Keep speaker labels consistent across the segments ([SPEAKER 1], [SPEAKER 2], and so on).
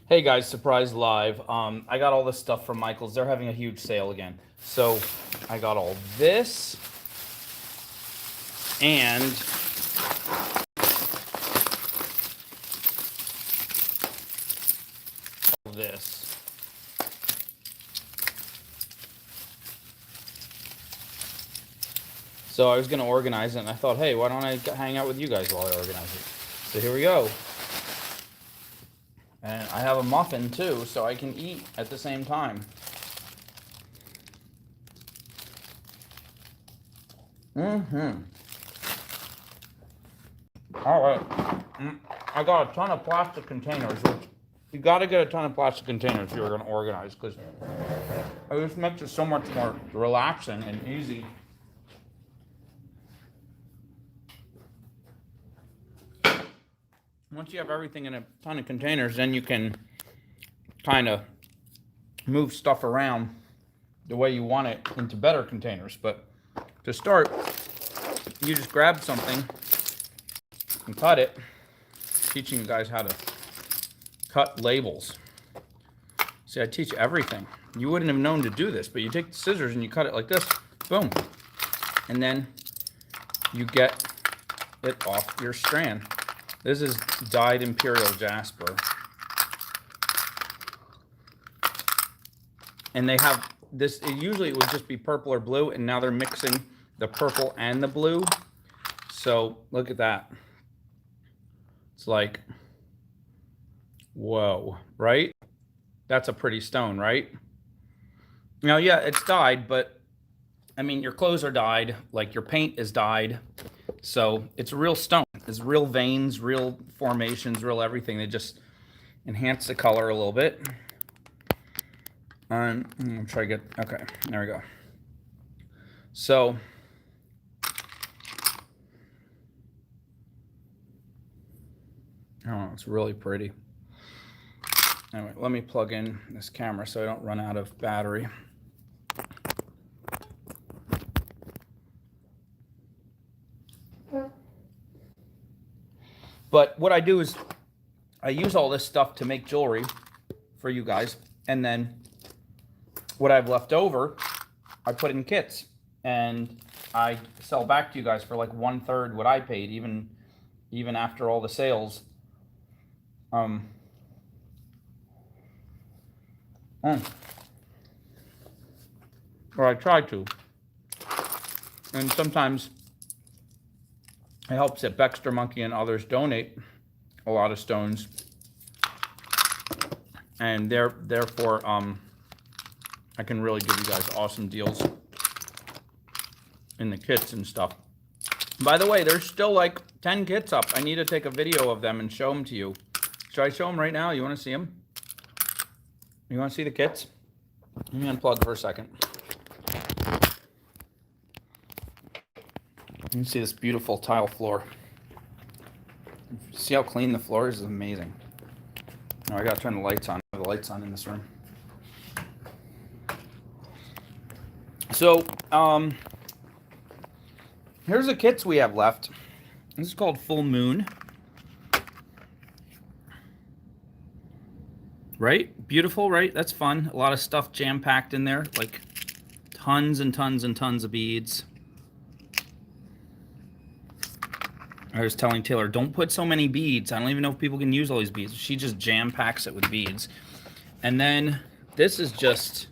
[SPEAKER 1] Hey guys, surprise live. I got all this stuff from Michael's. They're having a huge sale again. So I got all this and all this. So I was going to organize it, and I thought, hey, why don't I hang out with you guys while I organize it? So here we go. And I have a muffin too, so I can eat at the same time. All right. I got a ton of plastic containers, which you got to get a ton of plastic containers if you're going to organize, because it just makes it so much more relaxing and easy. Once you have everything in a ton of containers, then you can kind of move stuff around the way you want it into better containers. But to start, you just grab something and cut it. Teaching you guys how to cut labels. See, I teach everything. You wouldn't have known to do this, but you take the scissors and you cut it like this, boom. And then you get it off your strand. This is dyed Imperial Jasper. And they have this, usually it would just be purple or blue, and now they're mixing the purple and the blue. So look at that. It's like, whoa, right? That's a pretty stone, right? Now, yeah, it's dyed, but I mean, your clothes are dyed, like your paint is dyed. So it's a real stone. It's real veins, real formations, real everything. They just enhance the color a little bit. And I'm try to get, okay, there we go. So oh, it's really pretty. Anyway, let me plug in this camera so I don't run out of battery. But what I do is I use all this stuff to make jewelry for you guys, and then what I've left over, I put in kits, and I sell back to you guys for like 1/3 what I paid, even after all the sales. Or I try to, and sometimes it helps that Baxter Monkey and others donate a lot of stones, and therefore I can really give you guys awesome deals in the kits and stuff. By the way, there's still like 10 kits up. I need to take a video of them and show them to you. Should I show them right now? You want to see them? You want to see the kits? Let me unplug for a second. You can see this beautiful tile floor. See how clean the floor is? It's amazing. Now I gotta turn the lights on. I have the lights on in this room. So, here's the kits we have left. This is called Full Moon. Right? Beautiful, right? That's fun. A lot of stuff jam-packed in there. Like tons and tons and tons of beads. I was telling Taylor, don't put so many beads. I don't even know if people can use all these beads. She just jam-packs it with beads. And then this is just,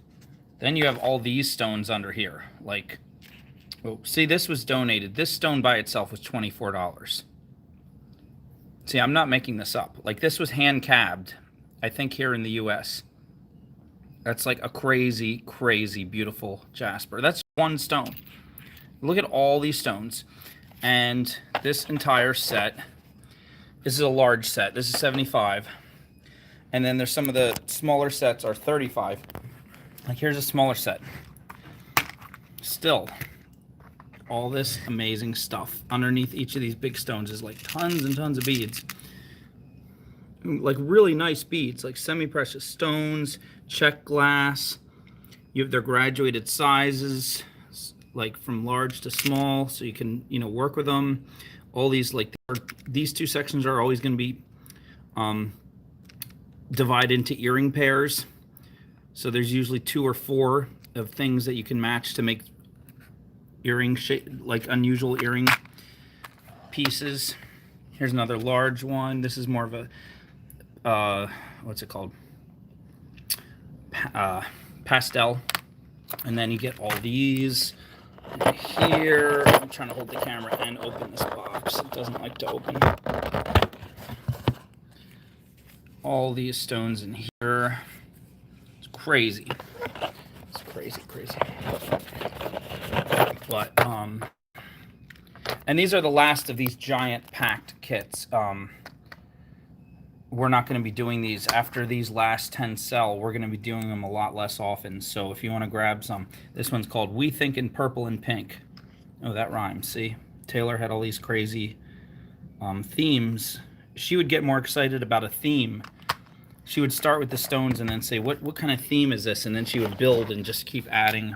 [SPEAKER 1] then you have all these stones under here. Like, oh, see, this was donated. This stone by itself was $24. See, I'm not making this up. Like, this was hand-cabbed, I think, here in the US. That's like a crazy, crazy beautiful jasper. That's one stone. Look at all these stones. And this entire set, this is a large set. This is 75. And then there's some of the smaller sets are 35. Like, here's a smaller set. Still, all this amazing stuff. Underneath each of these big stones is like tons and tons of beads. Like really nice beads, like semi-precious stones, check glass. You have their graduated sizes, like from large to small, so you can, you know, work with them. All these, like, these two sections are always going to be divide into earring pairs. So there's usually 2 or 4 of things that you can match to make earring shape, like unusual earring pieces. Here's another large one. This is more of a what's it called, pastel. And then you get all these here. I'm trying to hold the camera and open this box. It doesn't like to open. All these stones in here. It's crazy. It's crazy, crazy. But and these are the last of these giant packed kits. We're not going to be doing these after these last 10 sell. We're going to be doing them a lot less often. So if you want to grab some, this one's called We Think in Purple and Pink. Oh, that rhymes. See, Taylor had all these crazy themes. She would get more excited about a theme. She would start with the stones and then say, what kind of theme is this? And then she would build and just keep adding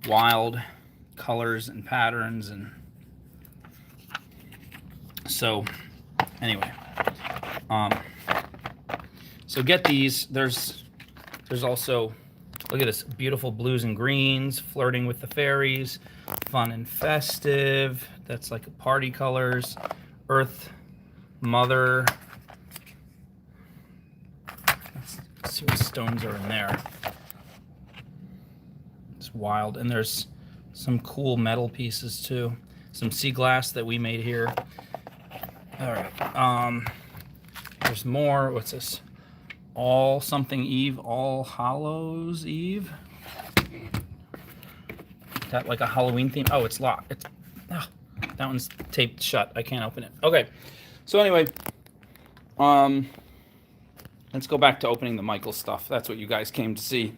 [SPEAKER 1] wild colors and patterns. And so anyway, so get these. There's also, look at this, beautiful blues and greens, flirting with the fairies, fun and festive. That's like party colors. Earth Mother. Let's see what stones are in there. It's wild. And there's some cool metal pieces too. Some sea glass that we made here. All right. There's more. What's this? All something Eve. All Hallows Eve. Is that like a Halloween theme? Oh, it's locked. It's that one's taped shut. I can't open it. Okay. So anyway, let's go back to opening the Michael stuff. That's what you guys came to see.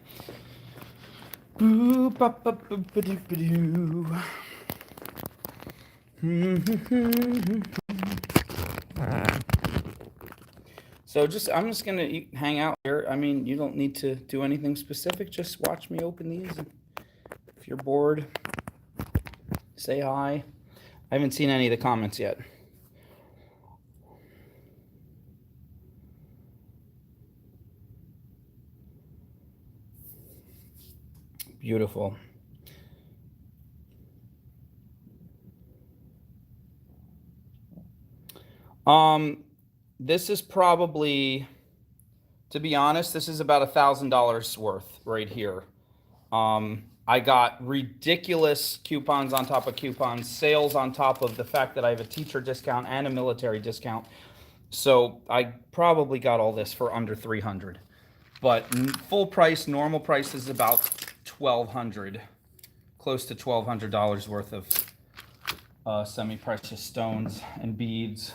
[SPEAKER 1] So I'm just gonna hang out here. I mean, you don't need to do anything specific. Just watch me open these. If you're bored, say hi. I haven't seen any of the comments yet. Beautiful. This is probably, to be honest, this is about $1,000 worth right here. I got ridiculous coupons on top of coupons, sales on top of the fact that I have a teacher discount and a military discount. So I probably got all this for under $300. But full price, normal price is about $1,200, close to $1,200 worth of semi-precious stones and beads.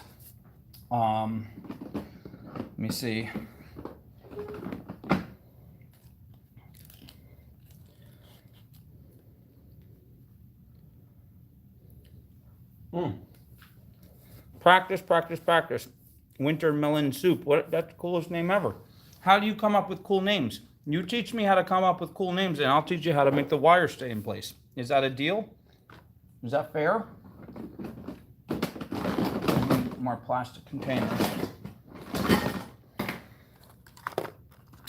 [SPEAKER 1] Let me see. Practice, practice, practice. Winter melon soup. That's the coolest name ever. How do you come up with cool names? You teach me how to come up with cool names, and I'll teach you how to make the wire stay in place. Is that a deal? Is that fair? More plastic containers.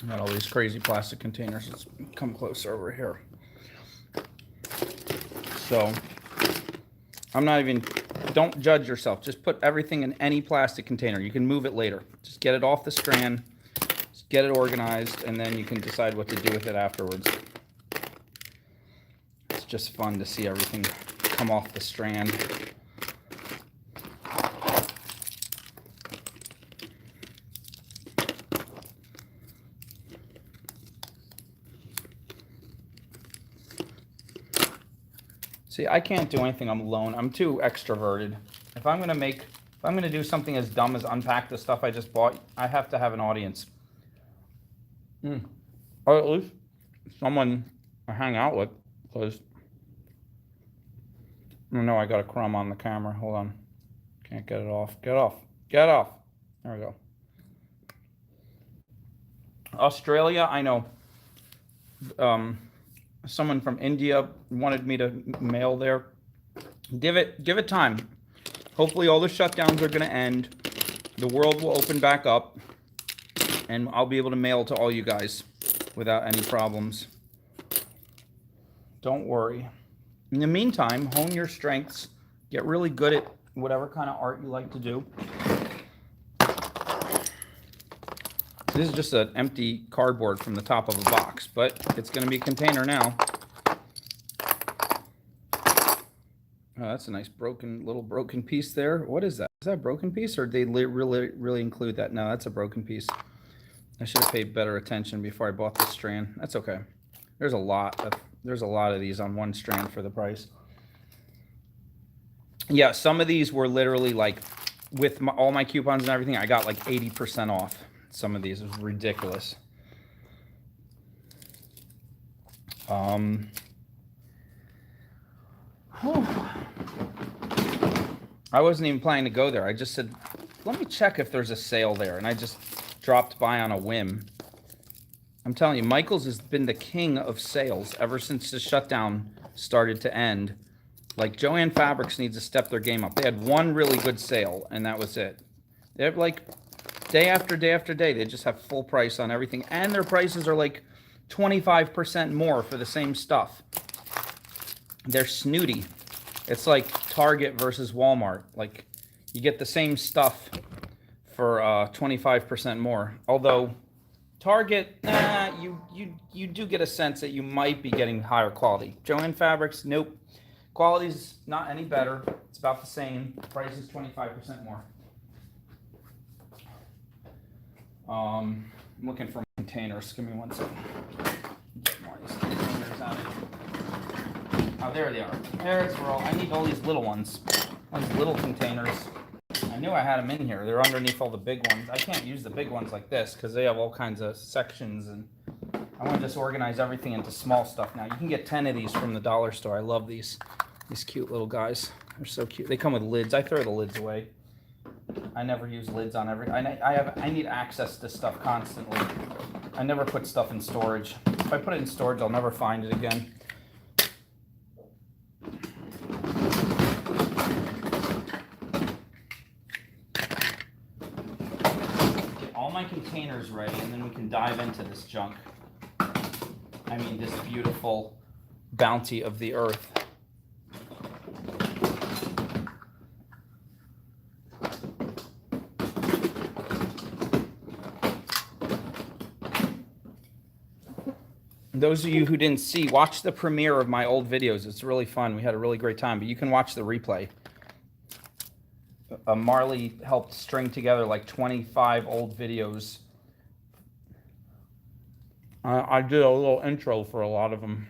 [SPEAKER 1] Got all these crazy plastic containers. Let's come closer over here. So, don't judge yourself. Just put everything in any plastic container. You can move it later. Just get it off the strand, just get it organized, and then you can decide what to do with it afterwards. It's just fun to see everything come off the strand. See, I can't do anything. I'm alone. I'm too extroverted. If I'm gonna do something as dumb as unpack the stuff I just bought, I have to have an audience. Or at least someone I hang out with, because no, I got a crumb on the camera. Hold on. Can't get it off. Get off. Get off. There we go. Australia, I know. Someone from India wanted me to mail there. Give it time. Hopefully all the shutdowns are going to end. The world will open back up. and I'll be able to mail to all you guys without any problems. Don't worry. In the meantime, hone your strengths. Get really good at whatever kind of art you like to do. This is just an empty cardboard from the top of a box, but it's going to be a container now. Oh, that's a nice little broken piece there. What is that? Is that a broken piece, or did they really include that? No, that's a broken piece. I should have paid better attention before I bought this strand. That's okay. There's a lot of these on one strand for the price. Yeah, some of these were literally like, with all my coupons and everything, I got like 80% off. Some of these. It was ridiculous. I wasn't even planning to go there. I just said, let me check if there's a sale there. And I just dropped by on a whim. I'm telling you, Michael's has been the king of sales ever since the shutdown started to end. Like, Joann Fabrics needs to step their game up. They had one really good sale, and that was it. They have, like, day after day after day, they just have full price on everything. And their prices are, like, 25% more for the same stuff. They're snooty. It's like Target versus Walmart. Like, you get the same stuff for 25% more. Although Target, you do get a sense that you might be getting higher quality. Joann Fabrics, nope. Quality's not any better. It's about the same. Price is 25% more. I'm looking for containers. Give me one second. Get more of these containers out. Oh, there they are. There's where I need all these little ones. All these little containers. I knew I had them in here. They're underneath all the big ones. I can't use the big ones like this because they have all kinds of sections, and I want to just organize everything into small stuff now. You can get 10 of these from the dollar store. I love these cute little guys. They're so cute. They come with lids. I throw the lids away. I never use lids on I need access to stuff constantly. I never put stuff in storage. If I put it in storage, I'll never find it again. Get all my containers ready, and then we can dive into this junk. I mean, this beautiful bounty of the earth. Those of you who didn't see, watch the premiere of my old videos. It's really fun. We had a really great time, but you can watch the replay. Marley helped string together like 25 old videos. I did a little intro for a lot of them.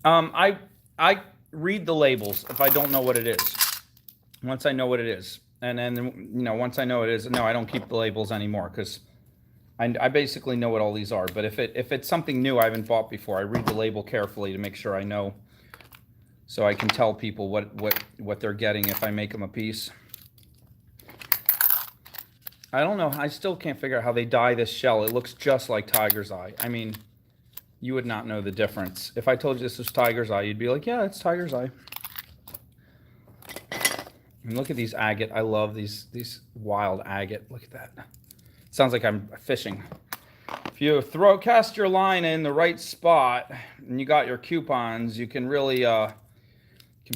[SPEAKER 1] I read the labels if I don't know what it is. Once I know what it is. And then, once I know what it is, no, I don't keep the labels anymore because I basically know what all these are. But if it's something new I haven't bought before, I read the label carefully to make sure I know, so I can tell people what they're getting if I make them a piece. I don't know. I still can't figure out how they dye this shell. It looks just like tiger's eye. I mean, you would not know the difference. If I told you this was tiger's eye, you'd be like, yeah, it's tiger's eye. And look at these agate. I love these wild agate. Look at that. Sounds like I'm fishing. If you cast your line in the right spot and you got your coupons, you can really can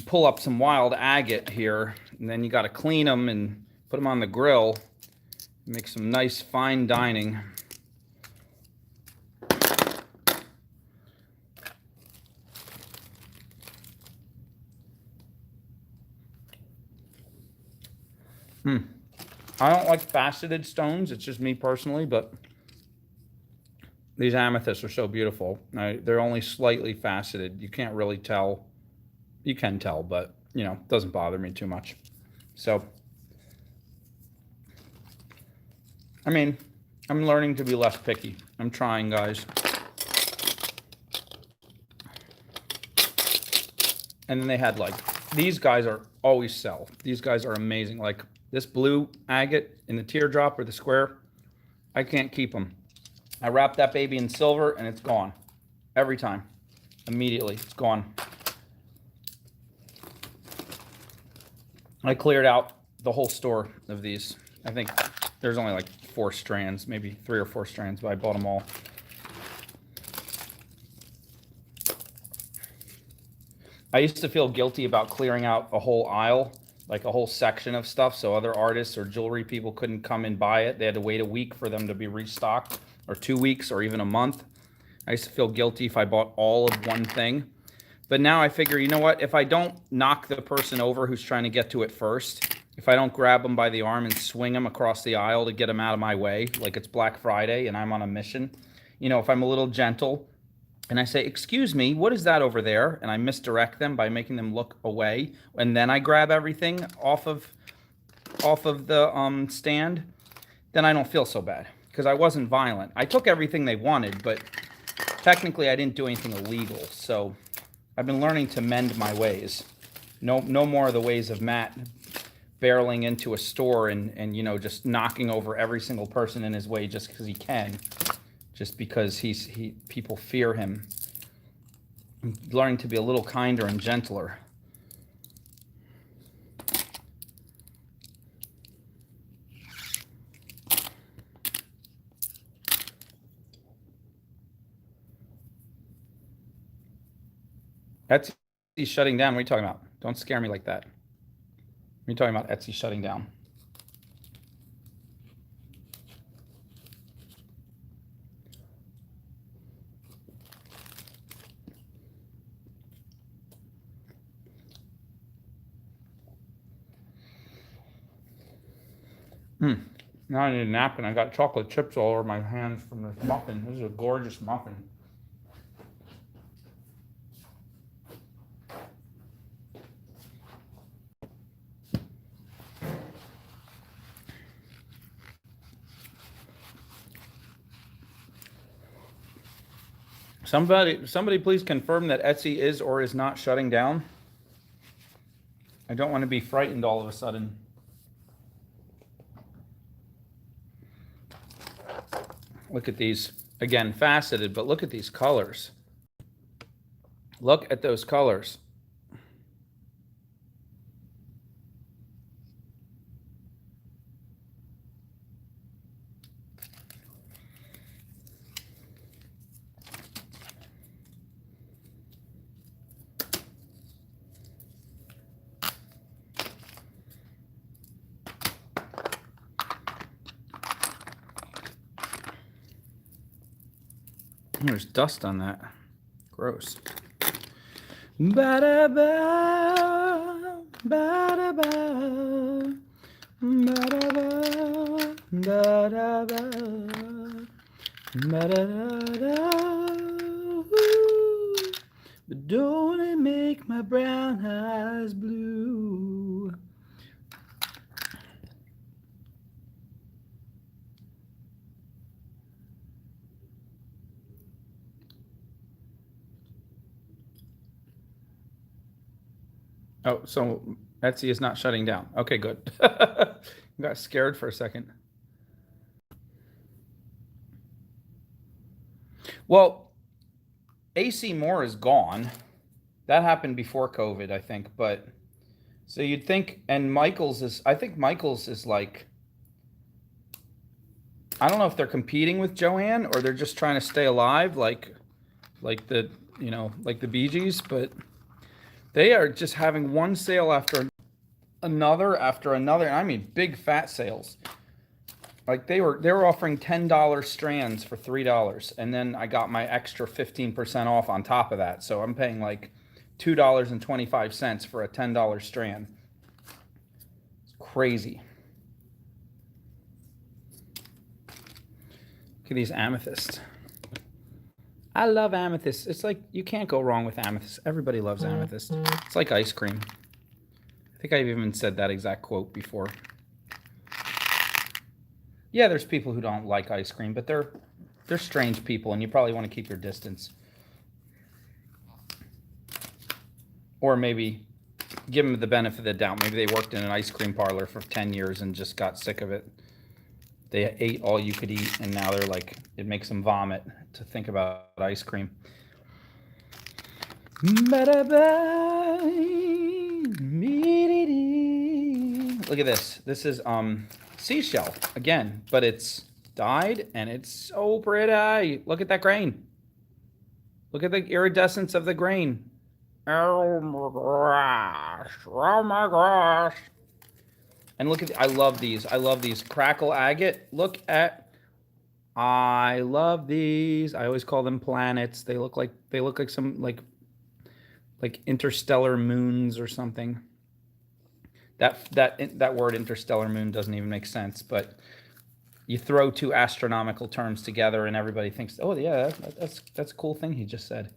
[SPEAKER 1] pull up some wild agate here. And then you got to clean them and put them on the grill. Make some nice fine dining. I don't like faceted stones. It's just me personally, but these amethysts are so beautiful. They're only slightly faceted. You can't really tell. You can tell, but, it doesn't bother me too much. So, I mean, I'm learning to be less picky. I'm trying, guys. And then they had, these guys are always sell. These guys are amazing. Like, this blue agate in the teardrop or the square, I can't keep them. I wrap that baby in silver and it's gone. Every time. Immediately, it's gone. I cleared out the whole store of these. I think there's only like 4 strands, maybe 3 or 4 strands, but I bought them all. I used to feel guilty about clearing out a whole aisle, like a whole section of stuff, so other artists or jewelry people couldn't come and buy it. They had to wait a week for them to be restocked, or 2 weeks, or even a month. I used to feel guilty if I bought all of one thing. But now I figure, you know what? If I don't knock the person over who's trying to get to it first, if I don't grab them by the arm and swing them across the aisle to get them out of my way, like it's Black Friday and I'm on a mission, you know, if I'm a little gentle and I say, excuse me, what is that over there? And I misdirect them by making them look away, and then I grab everything off of the stand, then I don't feel so bad because I wasn't violent. I took everything they wanted, but technically I didn't do anything illegal. So I've been learning to mend my ways. No more of the ways of Matt barreling into a store and you know, just knocking over every single person in his way just because he can, just because people fear him. I'm learning to be a little kinder and gentler. Etsy's shutting down. What are you talking about? Don't scare me like that. What are you talking about Etsy shutting down? Now I need a napkin. I got chocolate chips all over my hands from this muffin. This is a gorgeous muffin. Somebody please confirm that Etsy is or is not shutting down. I don't want to be frightened all of a sudden. Look at these. Again, faceted, but look at these colors. Look at those colors. There's dust on that. Gross. Ba-da-ba, ba-da-ba, ba-da-ba, ba-da-ba, ba-da-da-da. But don't it make my brown eyes blue? Oh, so Etsy is not shutting down. Okay, good. Got scared for a second. Well, AC Moore is gone. That happened before COVID, I think. But so you'd think, and Michaels is, I think Michaels is like, I don't know if they're competing with Joanne or they're just trying to stay alive, like the, you know, like the Bee Gees, but they are just having one sale after another. I mean, big fat sales. Like they were offering $10 strands for $3, and then I got my extra 15% off on top of that. So I'm paying like $2.25 for a $10 strand. It's crazy. Look at these amethysts. I love amethyst. It's like you can't go wrong with amethyst. Everybody loves amethyst. It's like ice cream. I think I've even said that exact quote before. Yeah, there's people who don't like ice cream, but they're strange people, and you probably want to keep your distance. Or maybe give them the benefit of the doubt. Maybe they worked in an ice cream parlor for 10 years and just got sick of it. They ate all you could eat, and now they're like, it makes them vomit to think about ice cream. Look at this. This is seashell again, but it's dyed and it's so pretty. Look at that grain. Look at the iridescence of the grain. Oh my gosh. Oh my gosh. And look at, I love these. I love these. Crackle agate. Look at, I love these. I always call them planets. They look like some like interstellar moons or something. That word interstellar moon doesn't even make sense, but you throw two astronomical terms together and everybody thinks, oh yeah, that's a cool thing he just said.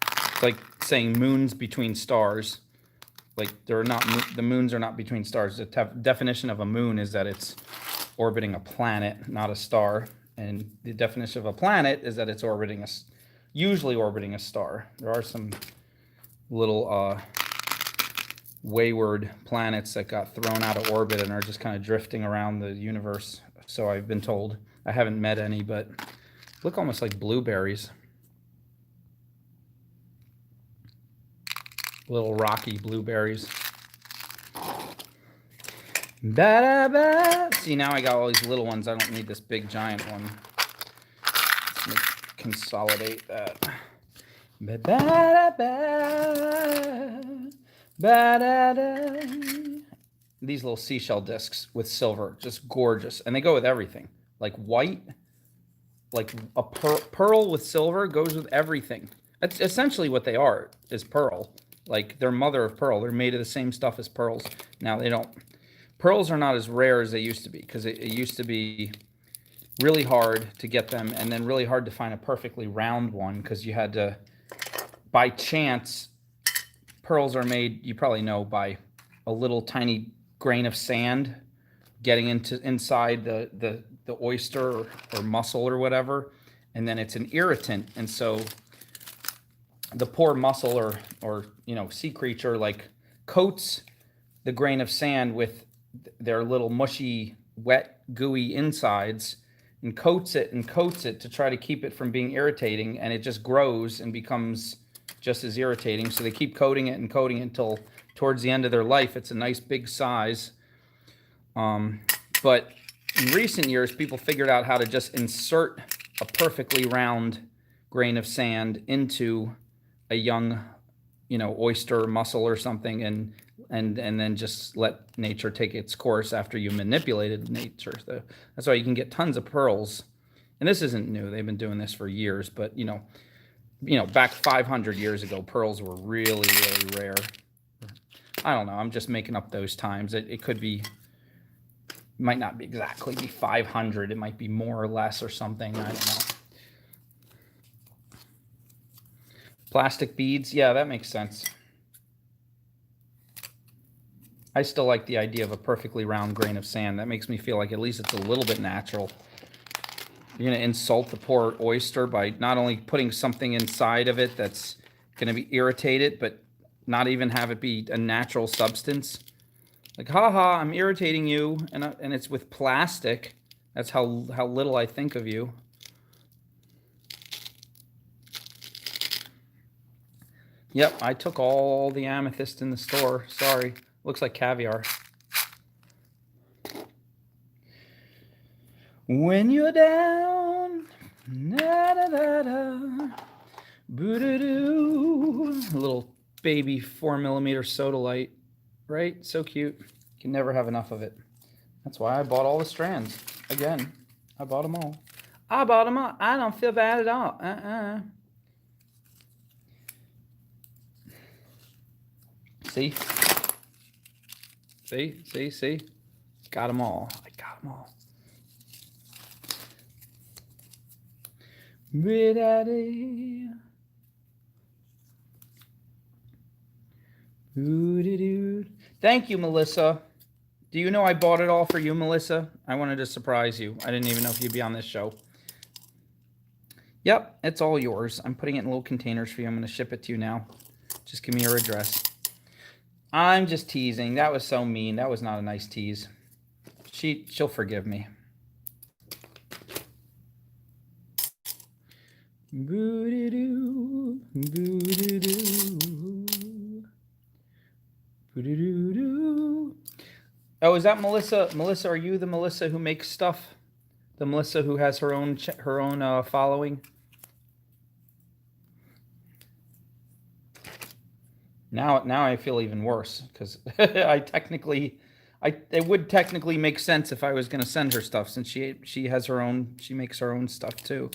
[SPEAKER 1] It's like saying moons between stars. Like they're not, the moons are not between stars. The definition of a moon is that it's orbiting a planet, not a star. And the definition of a planet is that it's orbiting usually orbiting a star. There are some little wayward planets that got thrown out of orbit and are just kind of drifting around the universe. So I've been told. I haven't met any, but look almost like blueberries. Little rocky blueberries. Ba-da-ba. See, now I got all these little ones. I don't need this big giant one. Let's consolidate that. Ba-da-ba. Ba-da-da. These little seashell discs with silver, just gorgeous. And they go with everything. Like white, like a pearl with silver goes with everything. That's essentially what they are, is pearl. Like they're mother of pearl. They're made of the same stuff as pearls. Now they don't. Pearls are not as rare as they used to be because it used to be really hard to get them and then really hard to find a perfectly round one because you had to, by chance, pearls are made, you probably know, by a little tiny grain of sand getting inside the oyster or mussel or whatever, and then it's an irritant, and so the poor mussel or sea creature like coats the grain of sand with their little mushy, wet, gooey insides and coats it to try to keep it from being irritating, and it just grows and becomes just as irritating. So they keep coating it until towards the end of their life it's a nice big size. But in recent years, people figured out how to just insert a perfectly round grain of sand into a young, oyster, mussel or something, and then just let nature take its course after you manipulated nature. So that's why you can get tons of pearls. And this isn't new. They've been doing this for years, but back 500 years ago, pearls were really, really rare. I don't know. I'm just making up those times. It could be, might not be exactly be 500. It might be more or less or something. I don't know. Plastic beads. Yeah, that makes sense. I still like the idea of a perfectly round grain of sand. That makes me feel like at least it's a little bit natural. You're going to insult the poor oyster by not only putting something inside of it that's going to be irritated, but not even have it be a natural substance. Like, haha, I'm irritating you, and it's with plastic. That's how little I think of you. Yep, I took all the amethyst in the store. Sorry. Looks like caviar. When you're down, da da da da, boo doo doo. A little baby 4mm sodalite, right? So cute. Can never have enough of it. That's why I bought all the strands. Again, I bought them all. I bought them all. I don't feel bad at all. See? See? Got them all. I got them all. Thank you, Melissa. Do you know I bought it all for you, Melissa? I wanted to surprise you. I didn't even know if you'd be on this show. Yep, it's all yours. I'm putting it in little containers for you. I'm going to ship it to you now. Just give me your address. I'm just teasing. That was so mean. That was not a nice tease. She'll forgive me. Boo-doo-doo, boo-doo-doo, boo-doo-doo. Oh, is that Melissa? Melissa, are you the Melissa who makes stuff? The Melissa who has her own following? Now I feel even worse because it would technically make sense if I was going to send her stuff since she has her own, she makes her own stuff too.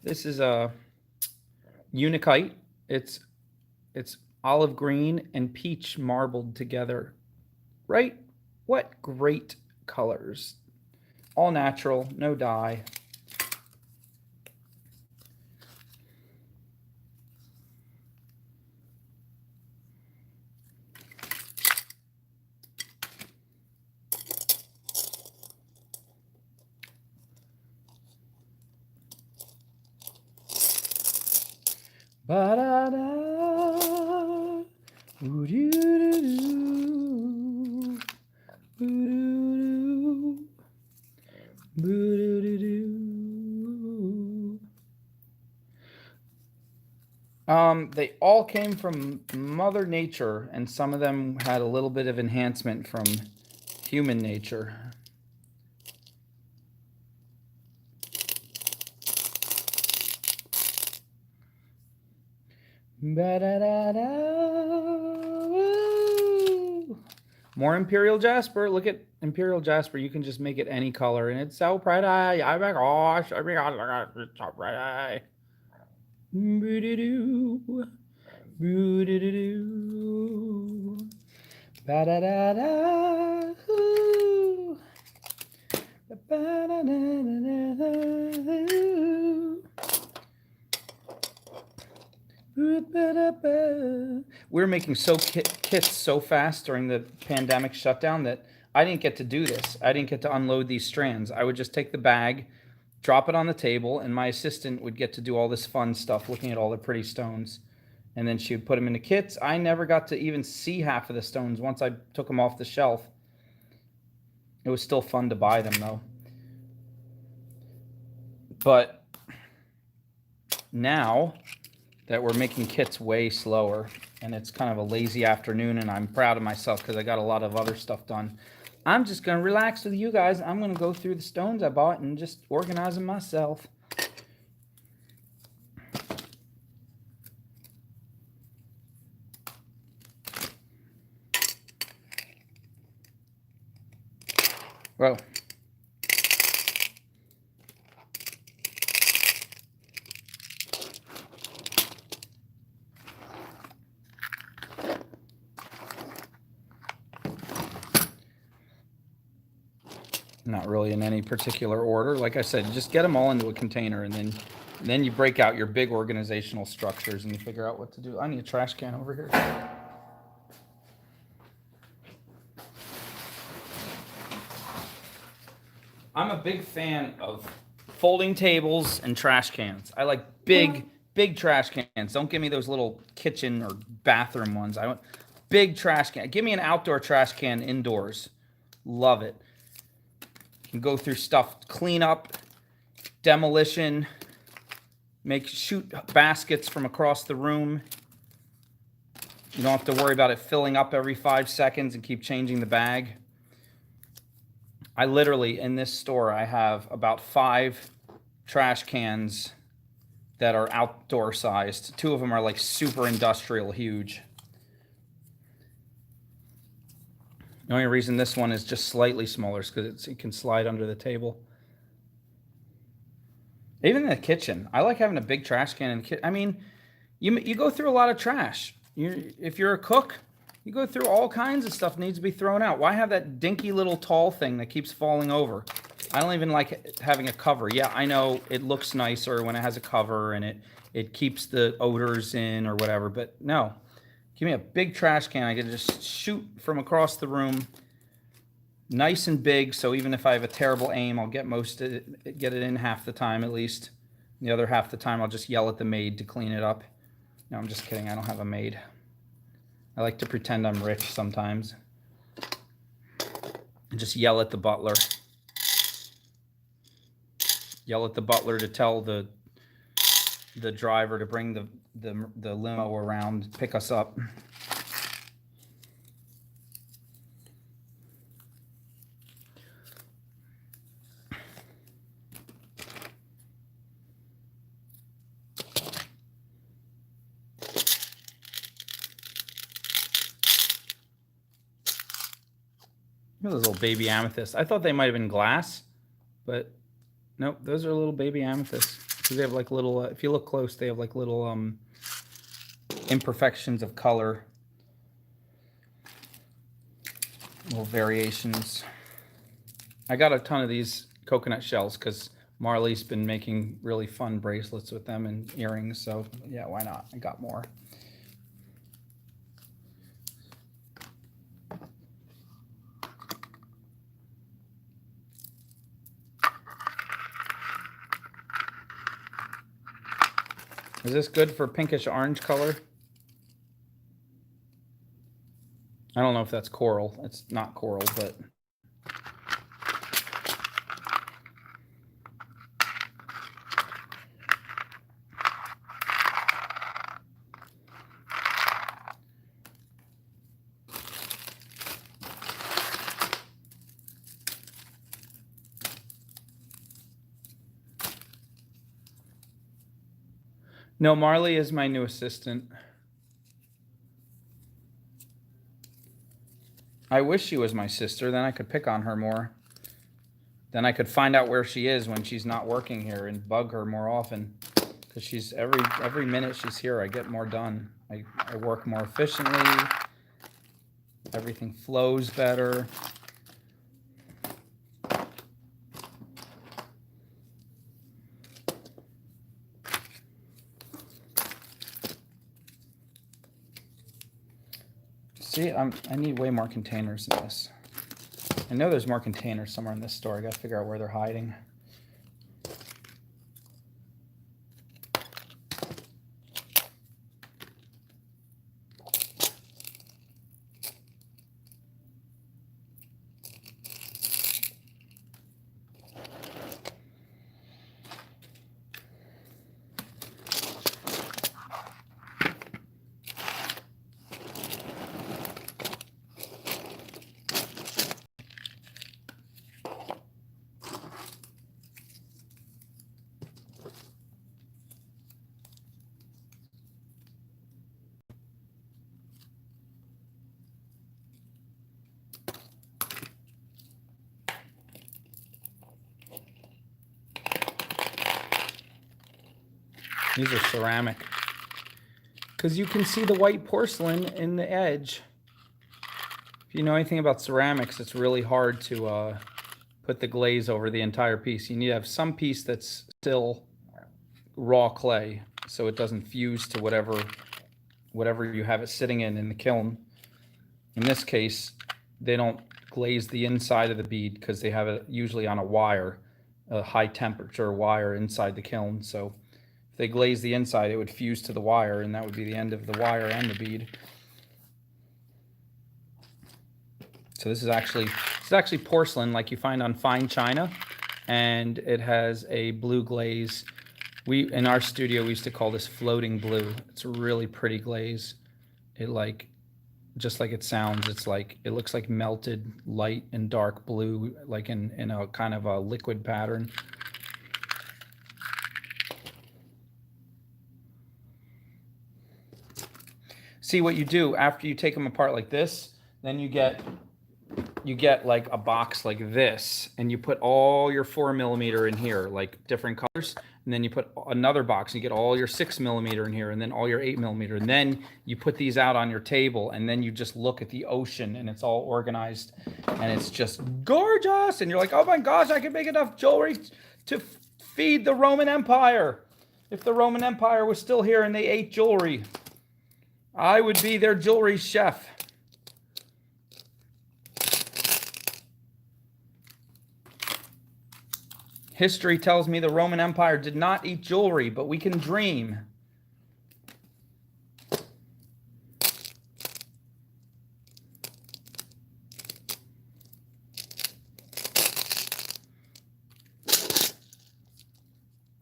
[SPEAKER 1] This is a Unikite. It's olive green and peach marbled together. Right? What great colors. All natural, no dye. Ba-da-da, boo-doo-doo-doo, boo-doo-doo, boo-doo-doo-doo. They all came from Mother Nature, and some of them had a little bit of enhancement from human nature. More Imperial Jasper. Look at Imperial Jasper. You can just make it any color, and it's so pretty. Oh my gosh! Oh my gosh! It's so pretty. Boo-doo-doo. Boo-doo-doo-doo. Ba-da-da-da. Ba-da-da-da-da-da. We were making kits so fast during the pandemic shutdown that I didn't get to do this. I didn't get to unload these strands. I would just take the bag, drop it on the table, and my assistant would get to do all this fun stuff, looking at all the pretty stones. And then she would put them into kits. I never got to even see half of the stones once I took them off the shelf. It was still fun to buy them, though. But now that we're making kits way slower, and it's kind of a lazy afternoon, and I'm proud of myself because I got a lot of other stuff done. I'm just going to relax with you guys. I'm going to go through the stones I bought and just organize them myself. Whoa. Not really in any particular order. Like I said, just get them all into a container, and then you break out your big organizational structures and you figure out what to do. I need a trash can over here. I'm a big fan of folding tables and trash cans. I like big trash cans. Don't give me those little kitchen or bathroom ones. I want big trash can. Give me an outdoor trash can indoors. Love it. You can go through stuff, clean up, demolition, shoot baskets from across the room. You don't have to worry about it filling up every 5 seconds and keep changing the bag. I literally, in this store, I have about 5 trash cans that are outdoor sized. 2 of them are like super industrial huge. The only reason this one is just slightly smaller is because it can slide under the table. Even in the kitchen, I like having a big trash can in the kitchen. I mean, you go through a lot of trash. If you're a cook, you go through all kinds of stuff that needs to be thrown out. Why have that dinky little tall thing that keeps falling over? I don't even like having a cover. Yeah, I know it looks nicer when it has a cover and it keeps the odors in or whatever, but no. Give me a big trash can. I can just shoot from across the room. Nice and big, so even if I have a terrible aim, I'll get it in half the time at least. The other half the time, I'll just yell at the maid to clean it up. No, I'm just kidding. I don't have a maid. I like to pretend I'm rich sometimes. And just yell at the butler. Yell at the butler to tell the driver to bring the limo around, pick us up. Look at those little baby amethysts. I thought they might have been glass, but nope, those are little baby amethysts. They have like little, if you look close, they have like little imperfections of color, little variations. I got a ton of these coconut shells because Marley's been making really fun bracelets with them and earrings, so yeah, why not? I got more. Is this good for pinkish orange color? I don't know if that's coral. It's not coral, but... No, Marley is my new assistant. I wish she was my sister, then I could pick on her more. Then I could find out where she is when she's not working here and bug her more often. Because she's every minute she's here, I get more done. I work more efficiently. Everything flows better. See, I need way more containers in this. I know there's more containers somewhere in this store. I gotta figure out where they're hiding. These are ceramic. Because you can see the white porcelain in the edge. If you know anything about ceramics, it's really hard to put the glaze over the entire piece. You need to have some piece that's still raw clay, so it doesn't fuse to whatever you have it sitting in the kiln. In this case, they don't glaze the inside of the bead because they have it usually on a wire, a high temperature wire inside the kiln. So if they glaze the inside, it would fuse to the wire, and that would be the end of the wire and the bead. So this is actually porcelain like you find on fine china, and it has a blue glaze. In our studio we used to call this floating blue. It's a really pretty glaze. It just like it sounds, it looks like melted light and dark blue, like in a kind of a liquid pattern. See what you do after you take them apart like this, then you get like a box like this, and you put all your 4mm in here, like different colors, and then you put another box and you get all your 6mm in here, and then all your 8mm, and then you put these out on your table, and then you just look at the ocean, and it's all organized, and it's just gorgeous, and you're like, oh my gosh, I can make enough jewelry to feed the Roman Empire. If the Roman Empire was still here and they ate jewelry, I would be their jewelry chef. History tells me the Roman Empire did not eat jewelry, but we can dream.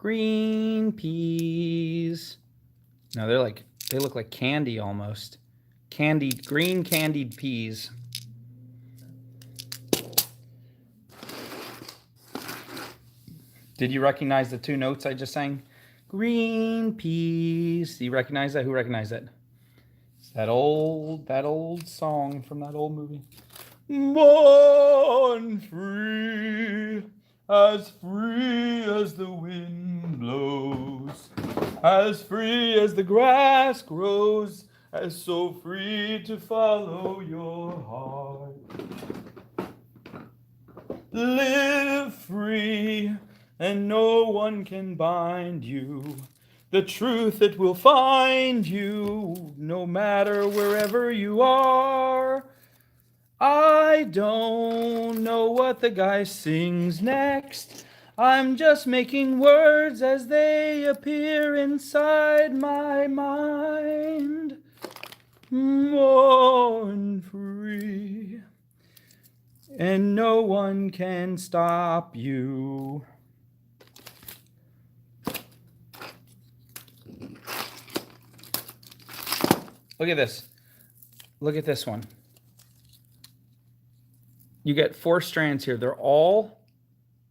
[SPEAKER 1] Green peas. No, they look like candy almost. Green candied peas. Did you recognize the two notes I just sang? Green peas. Do you recognize that? Who recognized it? It's that old song from that old movie. Born free as the wind blows, as free as the grass grows, as so free to follow your heart. Live free, and no one can bind you. The truth, it will find you, no matter wherever you are. I don't know what the guy sings next. I'm just making words as they appear inside my mind. Born free, and no one can stop you. Look at this. Look at this one. You get 4 strands here. They're all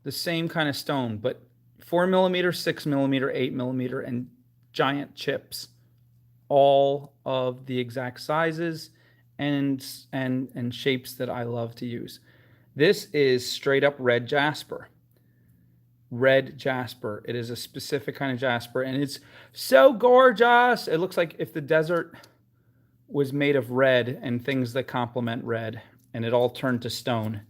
[SPEAKER 1] the same kind of stone, but 4mm, 6mm, 8mm, and giant chips. All of the exact sizes and shapes that I love to use. This is straight up red jasper. Red jasper. It is a specific kind of jasper, and it's so gorgeous. It looks like if the desert was made of red and things that complement red, and it all turned to stone.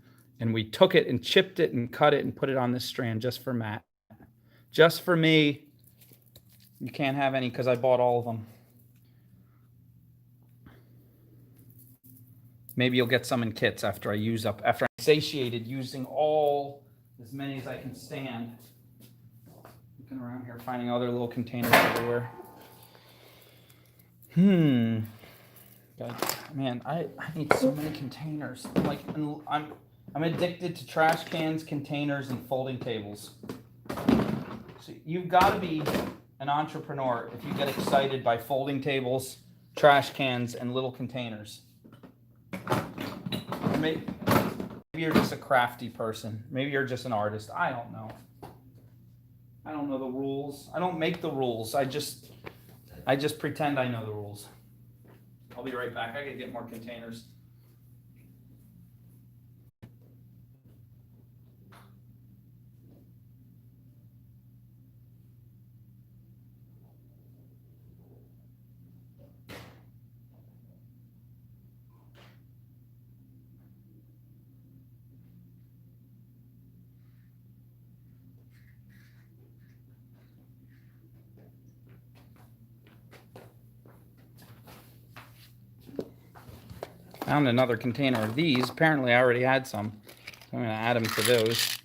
[SPEAKER 1] And we took it and chipped it and cut it and put it on this strand just for Matt. Just for me. You can't have any because I bought all of them. Maybe you'll get some in kits after I'm satiated using as many as I can stand. Looking around here, finding other little containers everywhere. Man, I need so many containers. I'm addicted to trash cans, containers, and folding tables. So you've got to be an entrepreneur if you get excited by folding tables, trash cans, and little containers. Or maybe you're just a crafty person. Maybe you're just an artist. I don't know. I don't know the rules. I don't make the rules. I just pretend I know the rules. I'll be right back. I gotta get more containers. Found another container of these. Apparently I already had some. So I'm going to add them to those.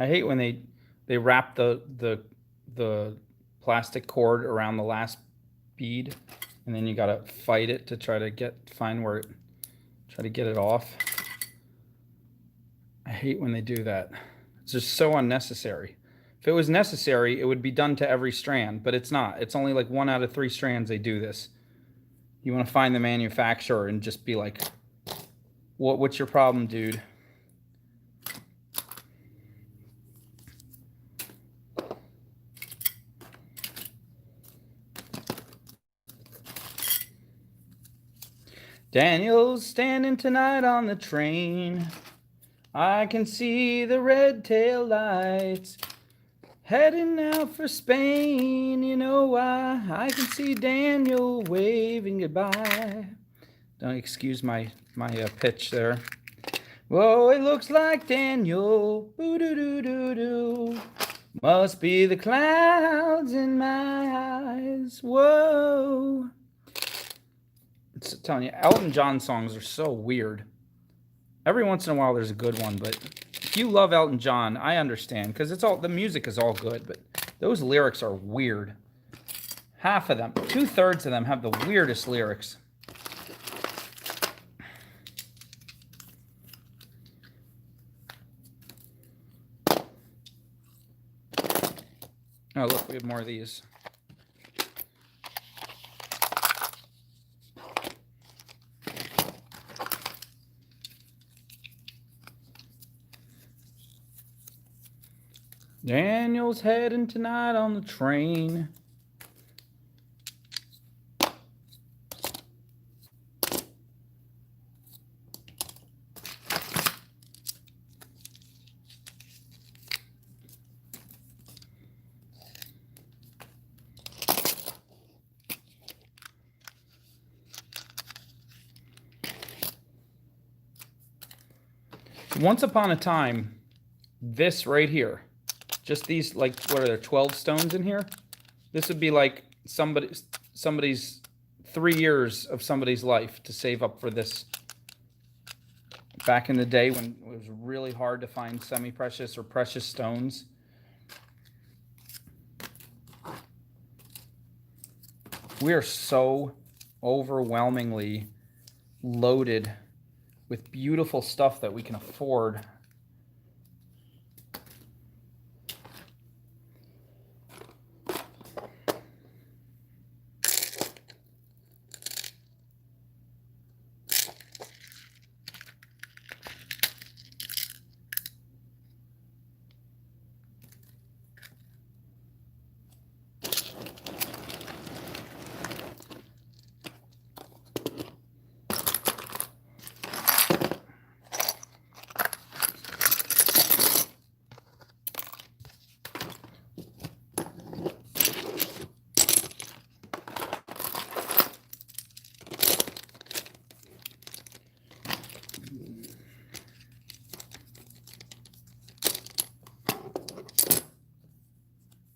[SPEAKER 1] I hate when they wrap the plastic cord around the last bead, and then you gotta fight it to try to get it off. I hate when they do that. It's just so unnecessary. If it was necessary, it would be done to every strand, but it's not. It's only like 1 out of 3 strands they do this. You want to find the manufacturer and just be like, what's your problem, dude? Daniel's standing tonight on the train. I can see the red tail lights heading out for Spain. You know why? I can see Daniel waving goodbye. Don't excuse my pitch there. Whoa, it looks like Daniel. Boo-doo-doo-doo-doo. Must be the clouds in my eyes. Whoa. It's telling you, Elton John songs are so weird. Every once in a while there's a good one, but if you love Elton John, I understand, because it's all, the music is all good, but those lyrics are weird. Half of them, 2/3 of them have the weirdest lyrics. Oh, look, we have more of these. Daniel's heading tonight on the train. Once upon a time, this right here, just these, like, what are there, 12 stones in here? This would be like somebody's 3 years of somebody's life to save up for this. Back in the day when it was really hard to find semi-precious or precious stones. We are so overwhelmingly loaded with beautiful stuff that we can afford.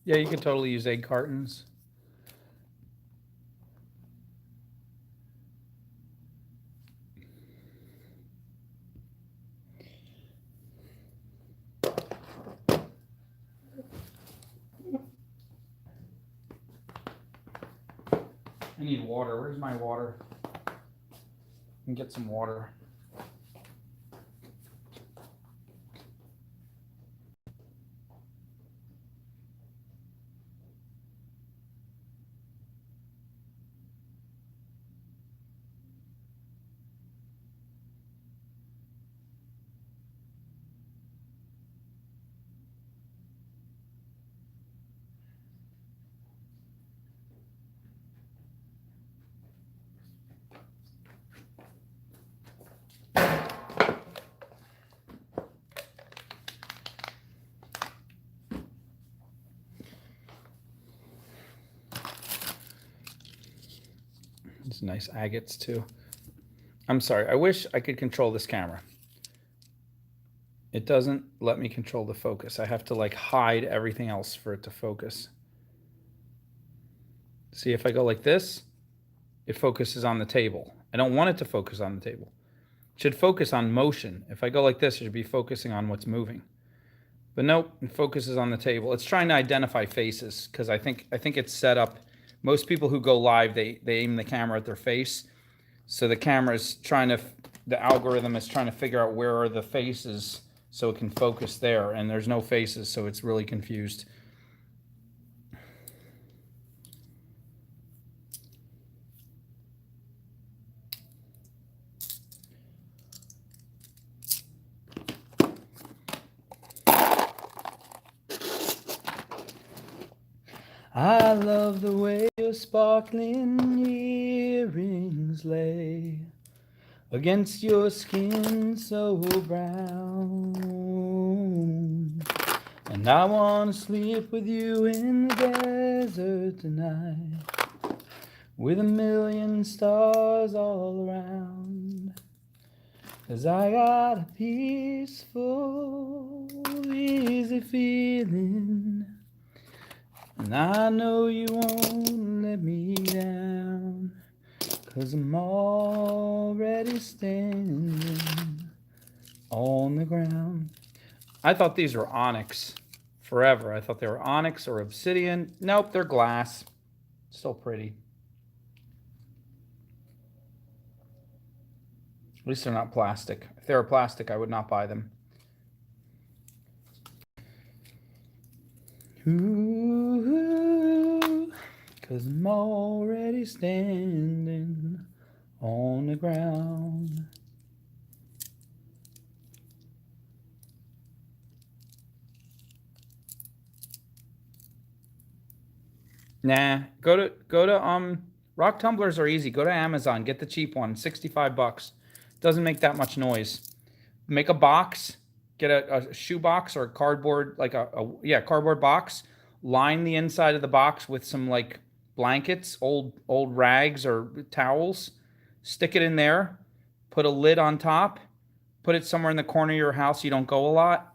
[SPEAKER 1] Yeah, you could totally use egg cartons. I need water. Where's my water? I can get some water. It's nice agates too. I'm sorry, I wish I could control this camera. It doesn't let me control the focus. I have to like hide everything else for it to focus. See, if I go like this, it focuses on the table. I don't want it to focus on the table. It should focus on motion. If I go like this, it should be focusing on what's moving. But nope, it focuses on the table. It's trying to identify faces because I think it's set up. Most people who go live, they aim the camera at their face. So the camera is trying to, the algorithm is trying to figure out where are the faces so it can focus there. And there's no faces, so it's really confused. I love the way your sparkling earrings lay against your skin so brown. And I want to sleep with you in the desert tonight, with a million stars all around. 'Cause I got a peaceful, easy feeling And I know you won't let me down, 'cause I'm already standing on the ground. I thought these were onyx forever. I thought they were onyx or obsidian. Nope, they're glass. Still pretty. At least they're not plastic. If they were plastic, I would not buy them. Ooh, 'cause I'm already standing on the ground. Nah, go to rock tumblers are easy. Go to Amazon, get the cheap one, $65. Doesn't make that much noise. Make a box, get a shoe box or a cardboard, like a cardboard box. Line the inside of the box with some like blankets, old rags or towels. Stick it in there. Put a lid on top. Put it somewhere in the corner of your house you don't go a lot.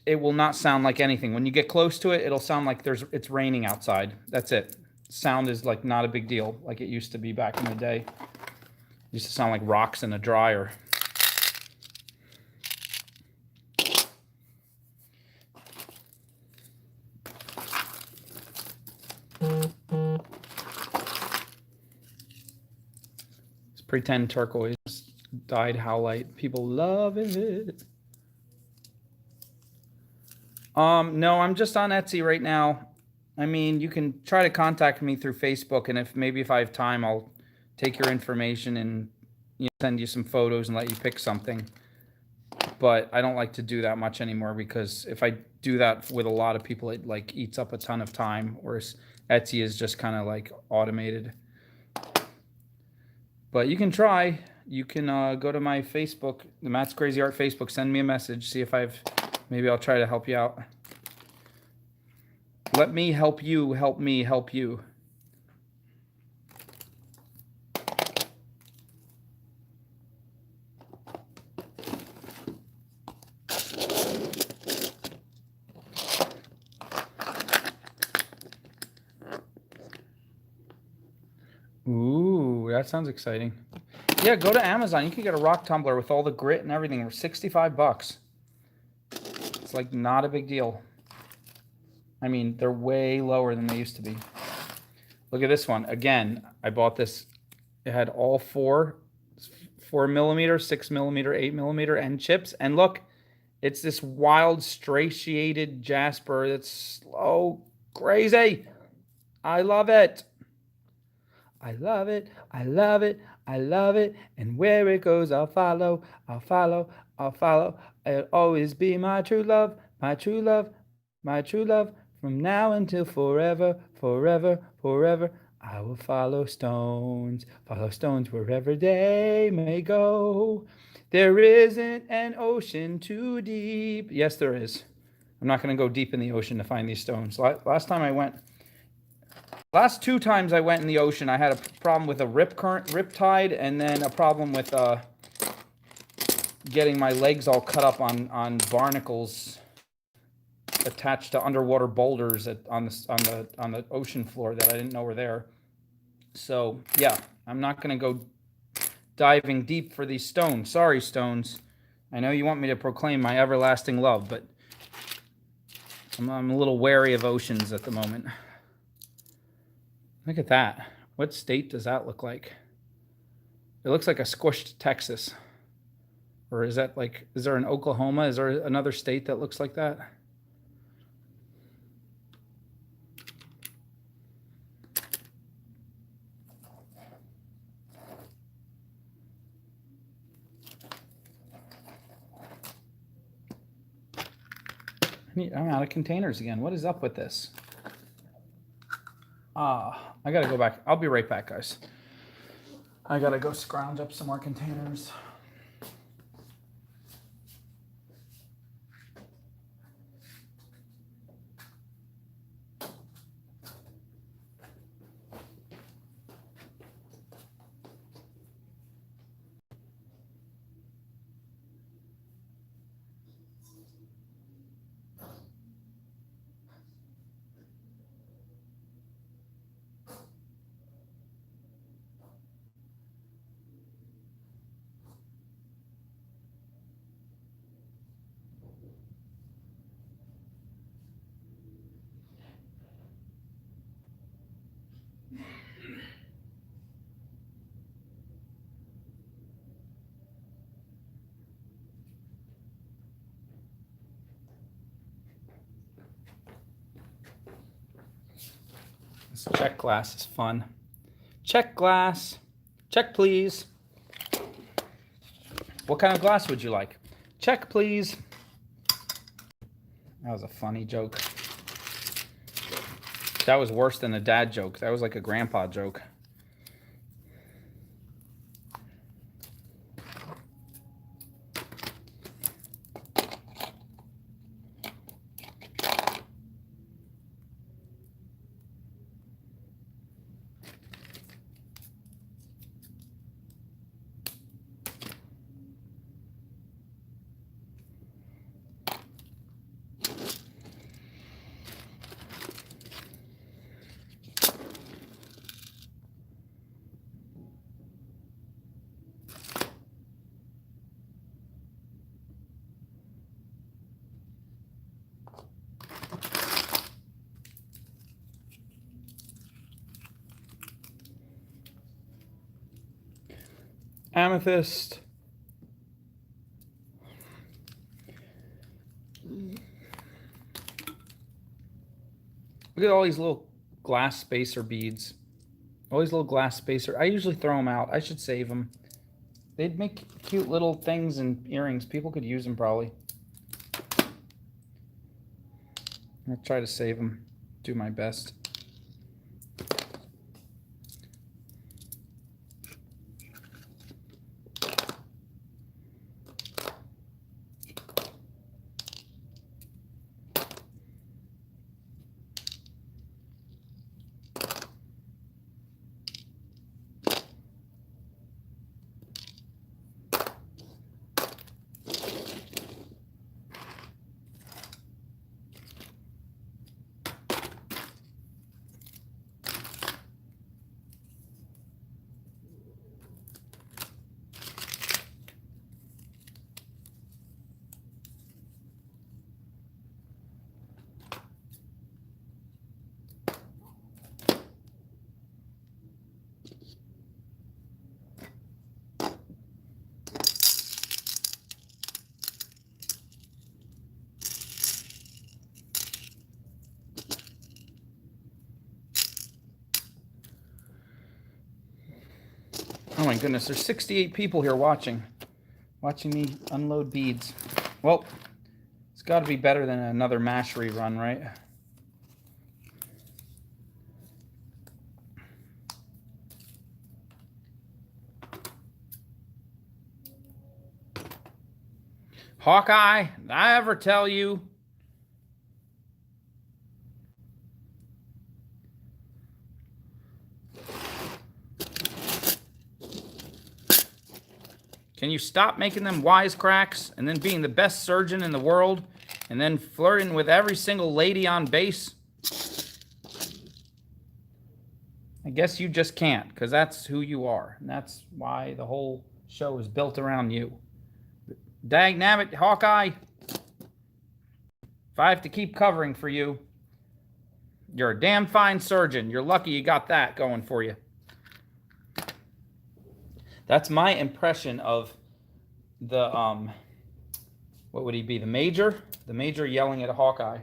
[SPEAKER 1] It will not sound like anything. When you get close to it, it'll sound like it's raining outside. That's it. Sound is like not a big deal like it used to be back in the day. It used to sound like rocks in a dryer. It's pretend turquoise, dyed howlite. People love it. No, I'm just on Etsy right now. I mean, you can try to contact me through Facebook, and if I have time, I'll take your information and send you some photos and let you pick something. But I don't like to do that much anymore, because if I do that with a lot of people, it like eats up a ton of time, whereas Etsy is just kind of like automated. But you can try. You can go to my Facebook, the Matt's Crazy Art Facebook, send me a message, see if maybe I'll try to help you out. Let me help you help me help you. Ooh, that sounds exciting. Yeah, go to Amazon. You can get a rock tumbler with all the grit and everything for $65. It's like not a big deal. I mean, they're way lower than they used to be. Look at this one. Again, I bought this. It had all 4mm, 6mm, 8mm, and chips. And look, it's this wild striated jasper that's so crazy. I love it. I love it. I love it. I love it. And where it goes, I'll follow. I'll follow. I'll follow. It'll always be my true love, my true love, my true love. From now until forever, forever, forever. I will follow stones wherever they may go. There isn't an ocean too deep. Yes, there is. I'm not going to go deep in the ocean to find these stones. Last 2 times I went in the ocean, I had a problem with a rip tide, and then a problem with getting my legs all cut up on barnacles attached to underwater boulders on the ocean floor that I didn't know were there. So yeah, I'm not going to go diving deep for these stones. Sorry, stones. I know you want me to proclaim my everlasting love, but I'm a little wary of oceans at the moment. Look at that. What state does that look like? It looks like a squished Texas. Or is that like, is there an Oklahoma? Is there another state that looks like that? I'm out of containers again. What is up with this? I gotta go back. I'll be right back, guys. I gotta go scrounge up some more containers. This check glass is fun. Check glass. Check, please. What kind of glass would you like? Check, please. That was a funny joke. That was worse than a dad joke. That was like a grandpa joke. Amethyst. Look at all these little glass spacer beads. All these little glass spacer. I usually throw them out. I should save them. They'd make cute little things and earrings. People could use them probably. I'll try to save them. Do my best. Oh my goodness, there's 68 people here watching me unload beads. Well, it's got to be better than another MASH rerun, right? Hawkeye, did I ever tell you? Can you stop making them wisecracks and then being the best surgeon in the world and then flirting with every single lady on base? I guess you just can't, because that's who you are. And that's why the whole show is built around you. Dagnabbit, Hawkeye. If I have to keep covering for you, you're a damn fine surgeon. You're lucky you got that going for you. That's my impression of the, what would he be? The Major? The Major yelling at a Hawkeye.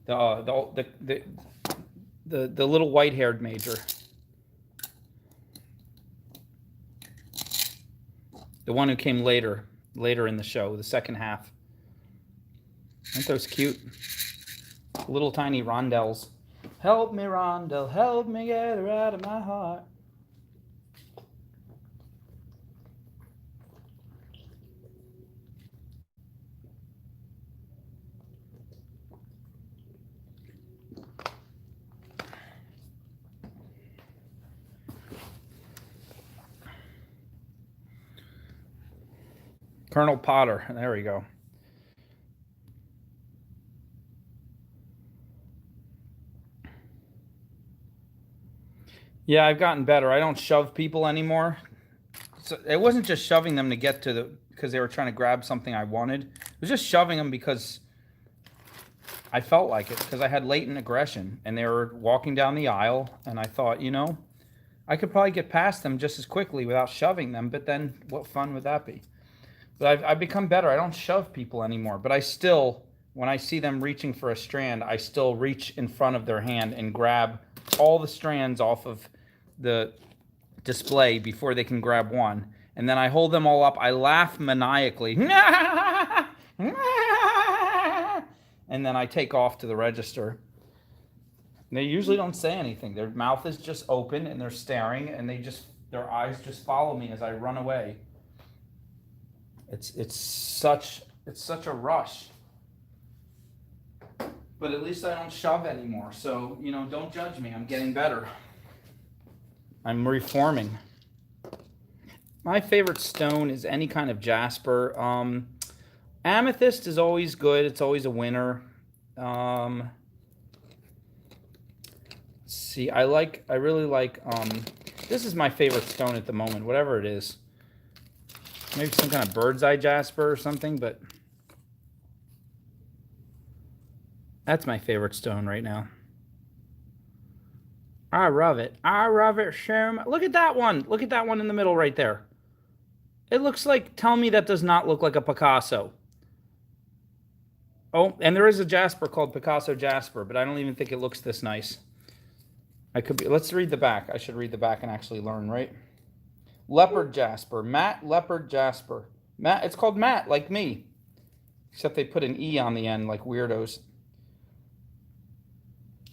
[SPEAKER 1] The little white-haired Major. The one who came later in the show, the second half. Aren't those cute? Little tiny rondelles. Help me, Rondell, help me get her out of my heart. Colonel Potter, there we go. Yeah, I've gotten better. I don't shove people anymore. So it wasn't just shoving them to get to the, because they were trying to grab something I wanted. It was just shoving them because I felt like it, because I had latent aggression and they were walking down the aisle and I thought, you know, I could probably get past them just as quickly without shoving them, but then what fun would that be? But I've become better. I don't shove people anymore, but I still when I see them reaching for a strand, I still reach in front of their hand and grab all the strands off of the display before they can grab one. And then I hold them all up. I laugh maniacally. And then I take off to the register. And they usually don't say anything. Their mouth is just open and they're staring, and their eyes just follow me as I run away. It's such a rush. But at least I don't shove anymore. So, don't judge me. I'm getting better. I'm reforming. My favorite stone is any kind of jasper. Amethyst is always good. It's always a winner. Let's see. I really like, this is my favorite stone at the moment, whatever it is. Maybe some kind of bird's eye jasper or something, but that's my favorite stone right now. I love it. I love it so much. Look at that one. Look at that one in the middle right there. It looks like, tell me that does not look like a Picasso. Oh, and there is a jasper called Picasso Jasper, but I don't even think it looks this nice. Let's read the back. I should read the back and actually learn, right? Leopard jasper, matte leopard jasper. Matte, it's called matte, like me. Except they put an E on the end like weirdos.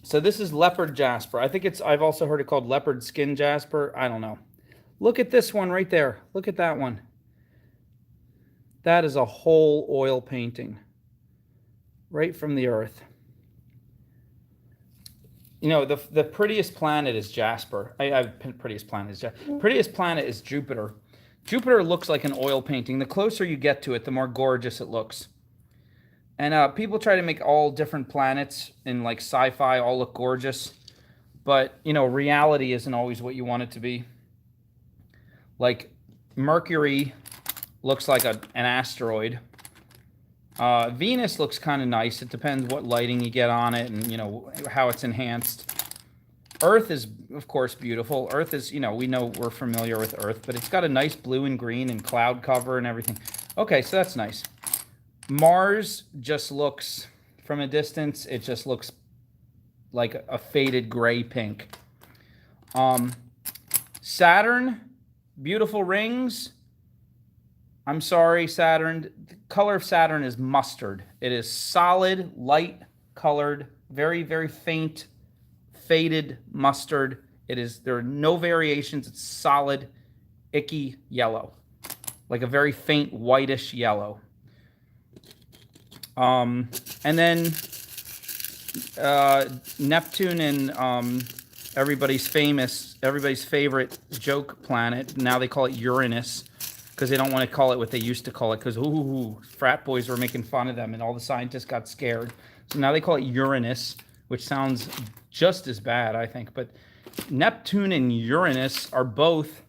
[SPEAKER 1] So this is leopard jasper. I think I've also heard it called leopard skin jasper. I don't know. Look at this one right there. Look at that one. That is a whole oil painting. Right from the earth. The prettiest planet is Jasper. Prettiest planet is Jasper. Prettiest planet is Jupiter. Jupiter looks like an oil painting. The closer you get to it, the more gorgeous it looks. And people try to make all different planets in like sci-fi all look gorgeous. But, reality isn't always what you want it to be. Like Mercury looks like an asteroid. Venus looks kind of nice. It depends what lighting you get on it and, how it's enhanced. Earth is, of course, beautiful. Earth is, we're familiar with Earth, but it's got a nice blue and green and cloud cover and everything. Okay, so that's nice. Mars just looks, from a distance, it just looks like a faded gray pink. Saturn, beautiful rings. I'm sorry, Saturn. The color of Saturn is mustard. It is solid, light colored, very, very faint, faded mustard. There are no variations. It's solid, icky yellow. Like a very faint whitish yellow. And then Neptune and everybody's favorite joke planet. Now they call it Uranus. Because they don't want to call it what they used to call it, because frat boys were making fun of them and all the scientists got scared. So now they call it Uranus, which sounds just as bad, I think. But Neptune and Uranus are both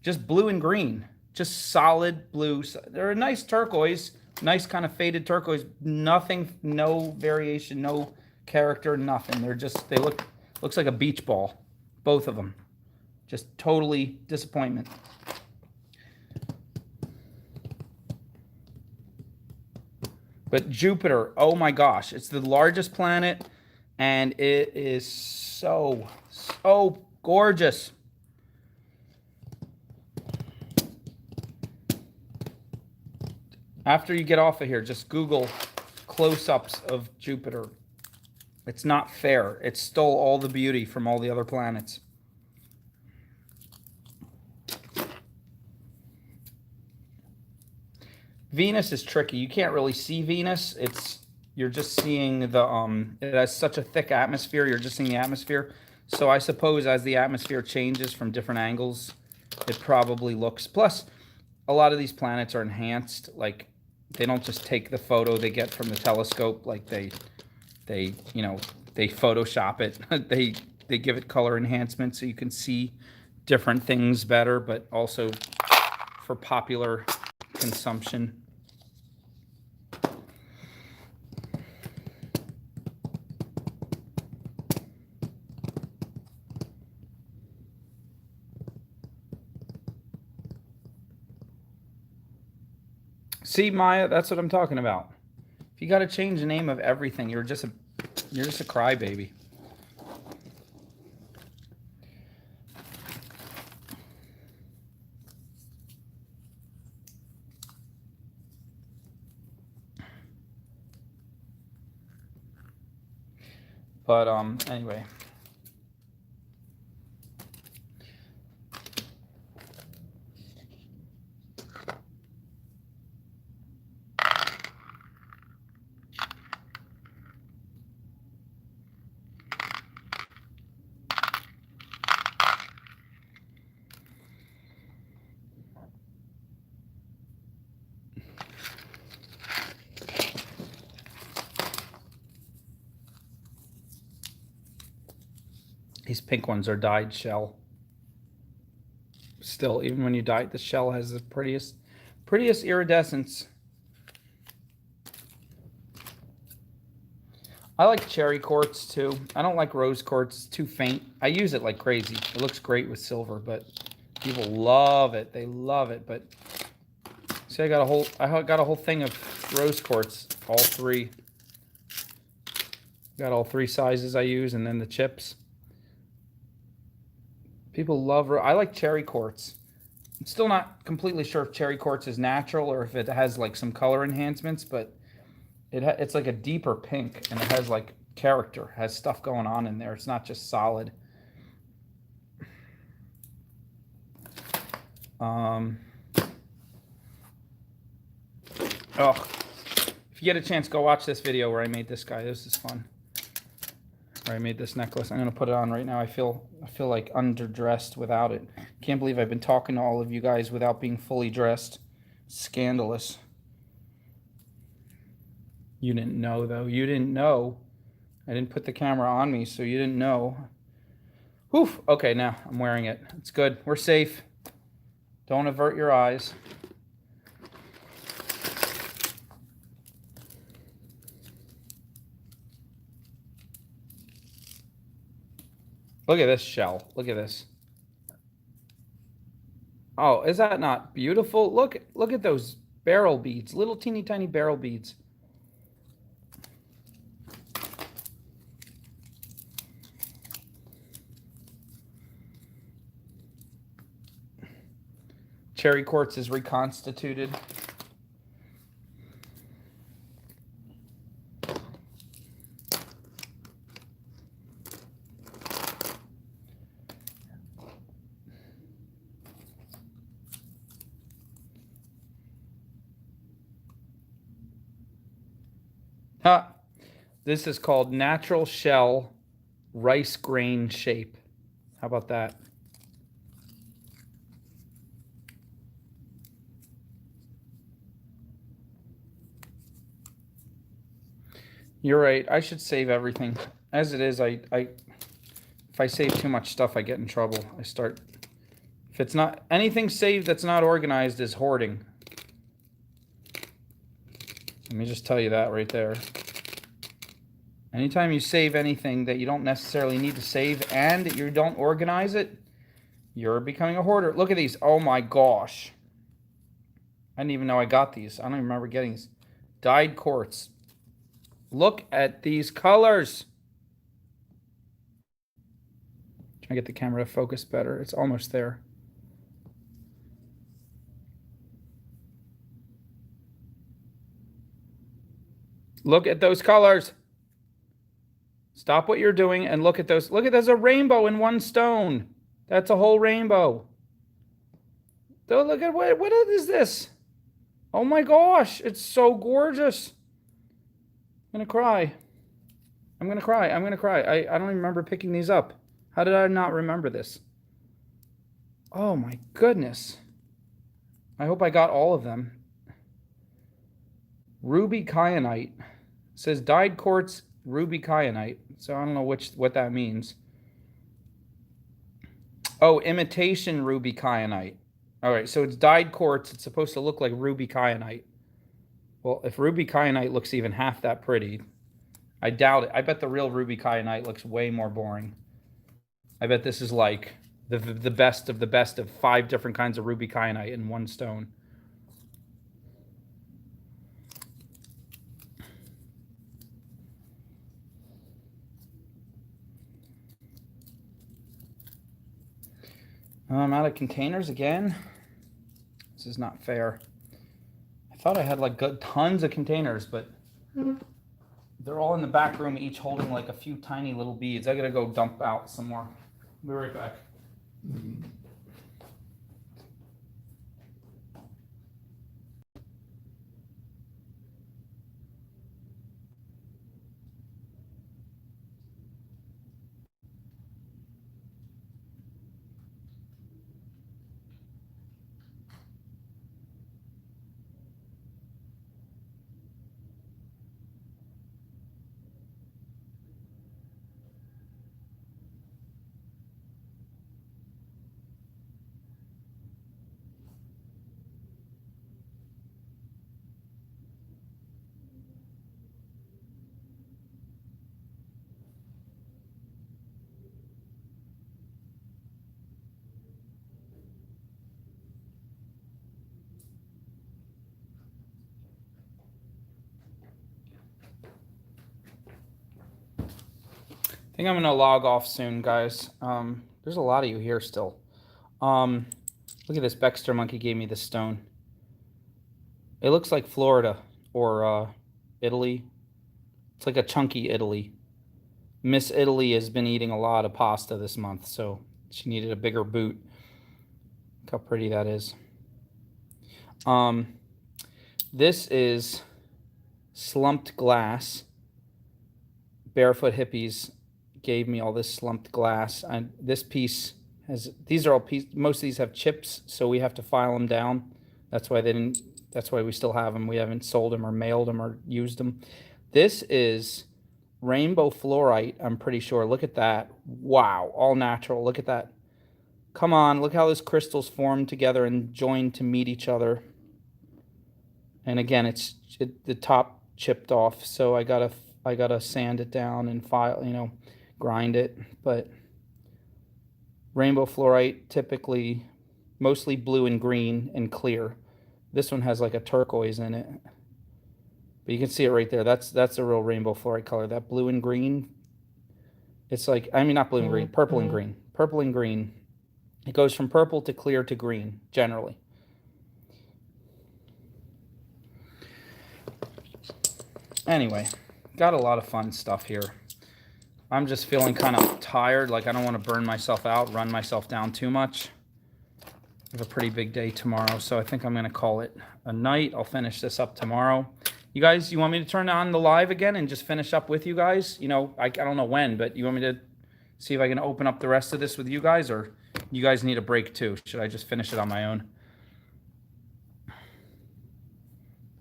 [SPEAKER 1] just blue and green, just solid blue. They're a nice turquoise, nice kind of faded turquoise. Nothing, no variation, no character, nothing. Looks like a beach ball, both of them. Just totally disappointment. But Jupiter, oh my gosh, it's the largest planet, and it is so gorgeous. After you get off of here, just Google close-ups of Jupiter. It's not fair. It stole all the beauty from all the other planets. Venus is tricky. You can't really see Venus. You're just seeing it has such a thick atmosphere. You're just seeing the atmosphere. So I suppose as the atmosphere changes from different angles, it probably looks. Plus, a lot of these planets are enhanced. Like they don't just take the photo they get from the telescope. Like they Photoshop it. they give it color enhancement so you can see different things better, but also for popular consumption. See, Maya, that's what I'm talking about. If you got to change the name of everything, you're just a crybaby. But anyway. These pink ones are dyed shell. Still, even when you dye it, the shell has the prettiest iridescence. I like cherry quartz too. I don't like rose quartz. It's too faint. I use it like crazy. It looks great with silver, but people love it. They love it. But see, I got a whole thing of rose quartz. All three. Got all three sizes I use, and then the chips. People love. I like cherry quartz. I'm still not completely sure if cherry quartz is natural or if it has like some color enhancements, but it's like a deeper pink, and it has like character, has stuff going on in there. It's not just solid. Oh, if you get a chance, go watch this video where I made this guy. This is fun. Where I made this necklace. I'm gonna put it on right now. I feel like underdressed without it. Can't believe I've been talking to all of you guys without being fully dressed. Scandalous. You didn't know though. You didn't know. I didn't put the camera on me, so you didn't know. Whew. Okay, now I'm wearing it. It's good. We're safe. Don't avert your eyes. Look at this shell. Look at this. Oh, is that not beautiful? Look at those barrel beads. Little teeny tiny barrel beads. Cherry quartz is reconstituted. This is called natural shell rice grain shape. How about that? You're right. I should save everything. As it is, if I save too much stuff, I get in trouble. If it's not anything saved that's not organized is hoarding. Let me just tell you that right there. Anytime you save anything that you don't necessarily need to save and you don't organize it, you're becoming a hoarder. Look at these. Oh my gosh. I didn't even know I got these. I don't even remember getting these. Dyed quartz. Look at these colors. Try to get the camera to focus better. It's almost there. Look at those colors. Stop what you're doing and look at those. Look at, there's a rainbow in one stone. That's a whole rainbow. Though, look at what is this? Oh my gosh, it's so gorgeous. I'm gonna cry. I'm gonna cry. I'm gonna cry. I don't even remember picking these up. How did I not remember this? Oh my goodness. I hope I got all of them. Ruby kyanite. It says dyed quartz ruby kyanite. So I don't know what that means. Oh, imitation ruby kyanite. All right, so it's dyed quartz. It's supposed to look like ruby kyanite. Well, if ruby kyanite looks even half that pretty, I doubt it. I bet the real ruby kyanite looks way more boring. I bet this is like the best of the best of 5 different kinds of ruby kyanite in one stone. I'm out of containers again. This is not fair. I thought I had like tons of containers, but they're all in the back room, each holding like a few tiny little beads. I gotta go dump out some more. Be right back. I think I'm gonna log off soon, guys. There's a lot of you here still. Look at this. Baxter Monkey gave me this stone. It looks like Florida or Italy. It's like a chunky Italy. Miss Italy has been eating a lot of pasta this month, so she needed a bigger boot. Look how pretty that is. This is slumped glass. Barefoot Hippies gave me all this slumped glass, and this piece has, these are all pieces, most of these have chips, so we have to file them down. That's why they didn't, that's why we still have them. We haven't sold them or mailed them or used them. This is rainbow fluorite, I'm pretty sure. Look at that. Wow, all natural. Look at that. Come on, look how those crystals formed together and joined to meet each other. And again, the top chipped off, so I gotta sand it down and file, you know, grind it. But rainbow fluorite, typically mostly blue and green and clear. This one has like a turquoise in it, but you can see it right there. That's a real rainbow fluorite color. That blue and green, it's like, I mean, not blue and green, purple and green. Purple and green. It goes from purple to clear to green, generally. Anyway, got a lot of fun stuff here. I'm just feeling kind of tired, like I don't want to burn myself out, run myself down too much. I have a pretty big day tomorrow, so I think I'm going to call it a night. I'll finish this up tomorrow. You guys, you want me to turn on the live again and just finish up with you guys? You know, I don't know when, but you want me to see if I can open up the rest of this with you guys, or you guys need a break too? Should I just finish it on my own?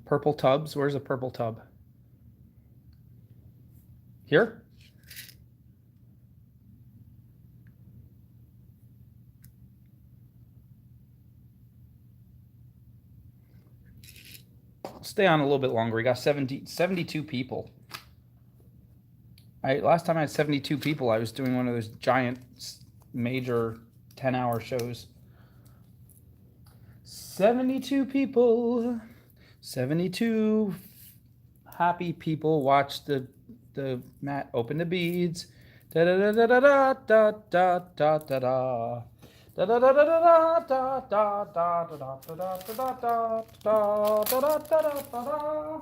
[SPEAKER 1] Purple tubs, where's a purple tub? Here? I'll stay on a little bit longer. We got 72 people. Last time I had 72 people, I was doing one of those giant, major 10-hour shows. 72 people. 72 happy people watch the Matt open the beads. Da da da da da da da da da da. Da da da da da da da da da da da da.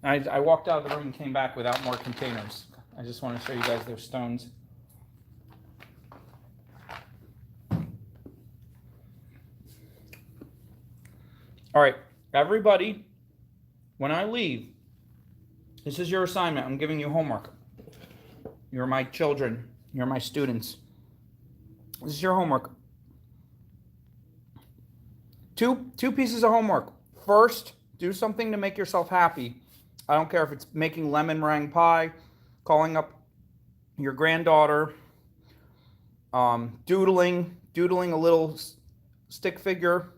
[SPEAKER 1] I walked out of the room and came back without more containers. I just want to show you guys their stones. All right, everybody, when I leave, this is your assignment. I'm giving you homework. You're my children. You're my students. This is your homework. Two pieces of homework. First, do something to make yourself happy. I don't care if it's making lemon meringue pie, calling up your granddaughter, doodling a little stick figure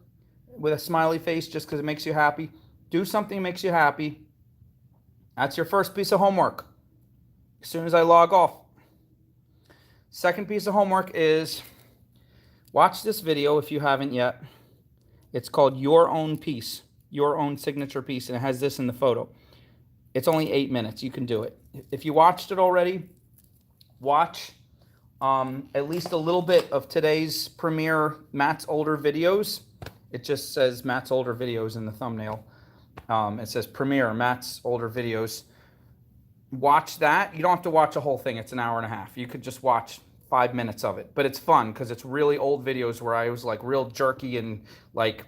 [SPEAKER 1] with a smiley face just because it makes you happy. Do something that makes you happy. That's your first piece of homework. As soon as I log off. Second piece of homework is watch this video if you haven't yet. It's called Your Own Piece, Your Own Signature Piece, and it has this in the photo. It's only 8 minutes. You can do it. If you watched it already, watch at least a little bit of today's premiere Matt's older videos. It just says Matt's older videos in the thumbnail. It says premiere Matt's older videos. Watch that. You don't have to watch a whole thing. It's an hour and a half. You could just watch 5 minutes of it. But it's fun because it's really old videos where I was like real jerky and like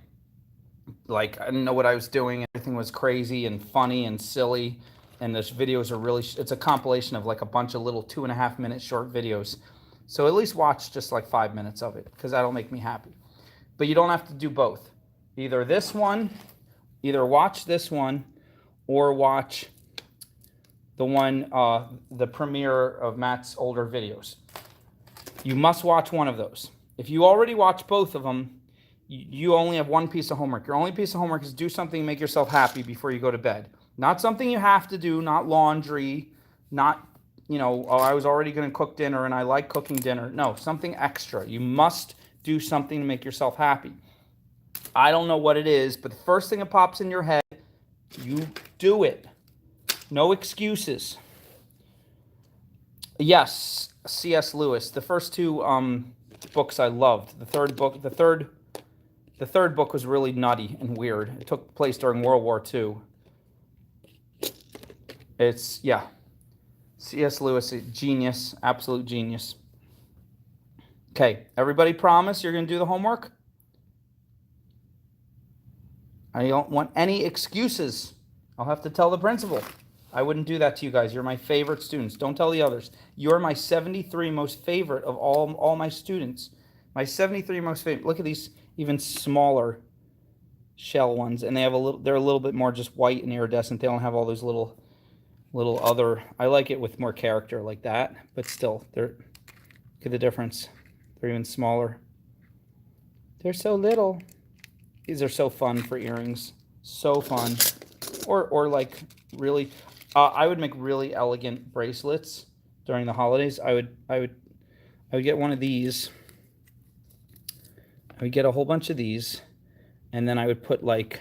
[SPEAKER 1] I didn't know what I was doing. Everything was crazy and funny and silly. And those videos are really, it's a compilation of like a bunch of little 2.5 minute short videos. So at least watch just like 5 minutes of it because that'll make me happy. But you don't have to do both. Either this one, either watch this one or watch the one, the premiere of Matt's older videos. You must watch one of those. If you already watch both of them, you only have one piece of homework. Your only piece of homework is do something to make yourself happy before you go to bed. Not something you have to do, not laundry, not, you know, oh, I was already going to cook dinner and I like cooking dinner. No, something extra. You must do something to make yourself happy. I don't know what it is, but the first thing that pops in your head, you do it. No excuses. Yes, C.S. Lewis. The first two books I loved. The third book was really nutty and weird. It took place during World War II. It's, yeah. C.S. Lewis, a genius, absolute genius. Okay, everybody promise you're going to do the homework? I don't want any excuses. I'll have to tell the principal. I wouldn't do that to you guys. You're my favorite students. Don't tell the others. You're my 73 most favorite of all my students. My 73 most favorite. Look at these even smaller shell ones, and they have they're a little bit more just white and iridescent. They don't have all those little other. I like it with more character like that, but still, look at the difference. They're even smaller. They're so little. These are so fun for earrings. So fun. Or like really, I would make really elegant bracelets during the holidays. I would get one of these. I would get a whole bunch of these, and then I would put like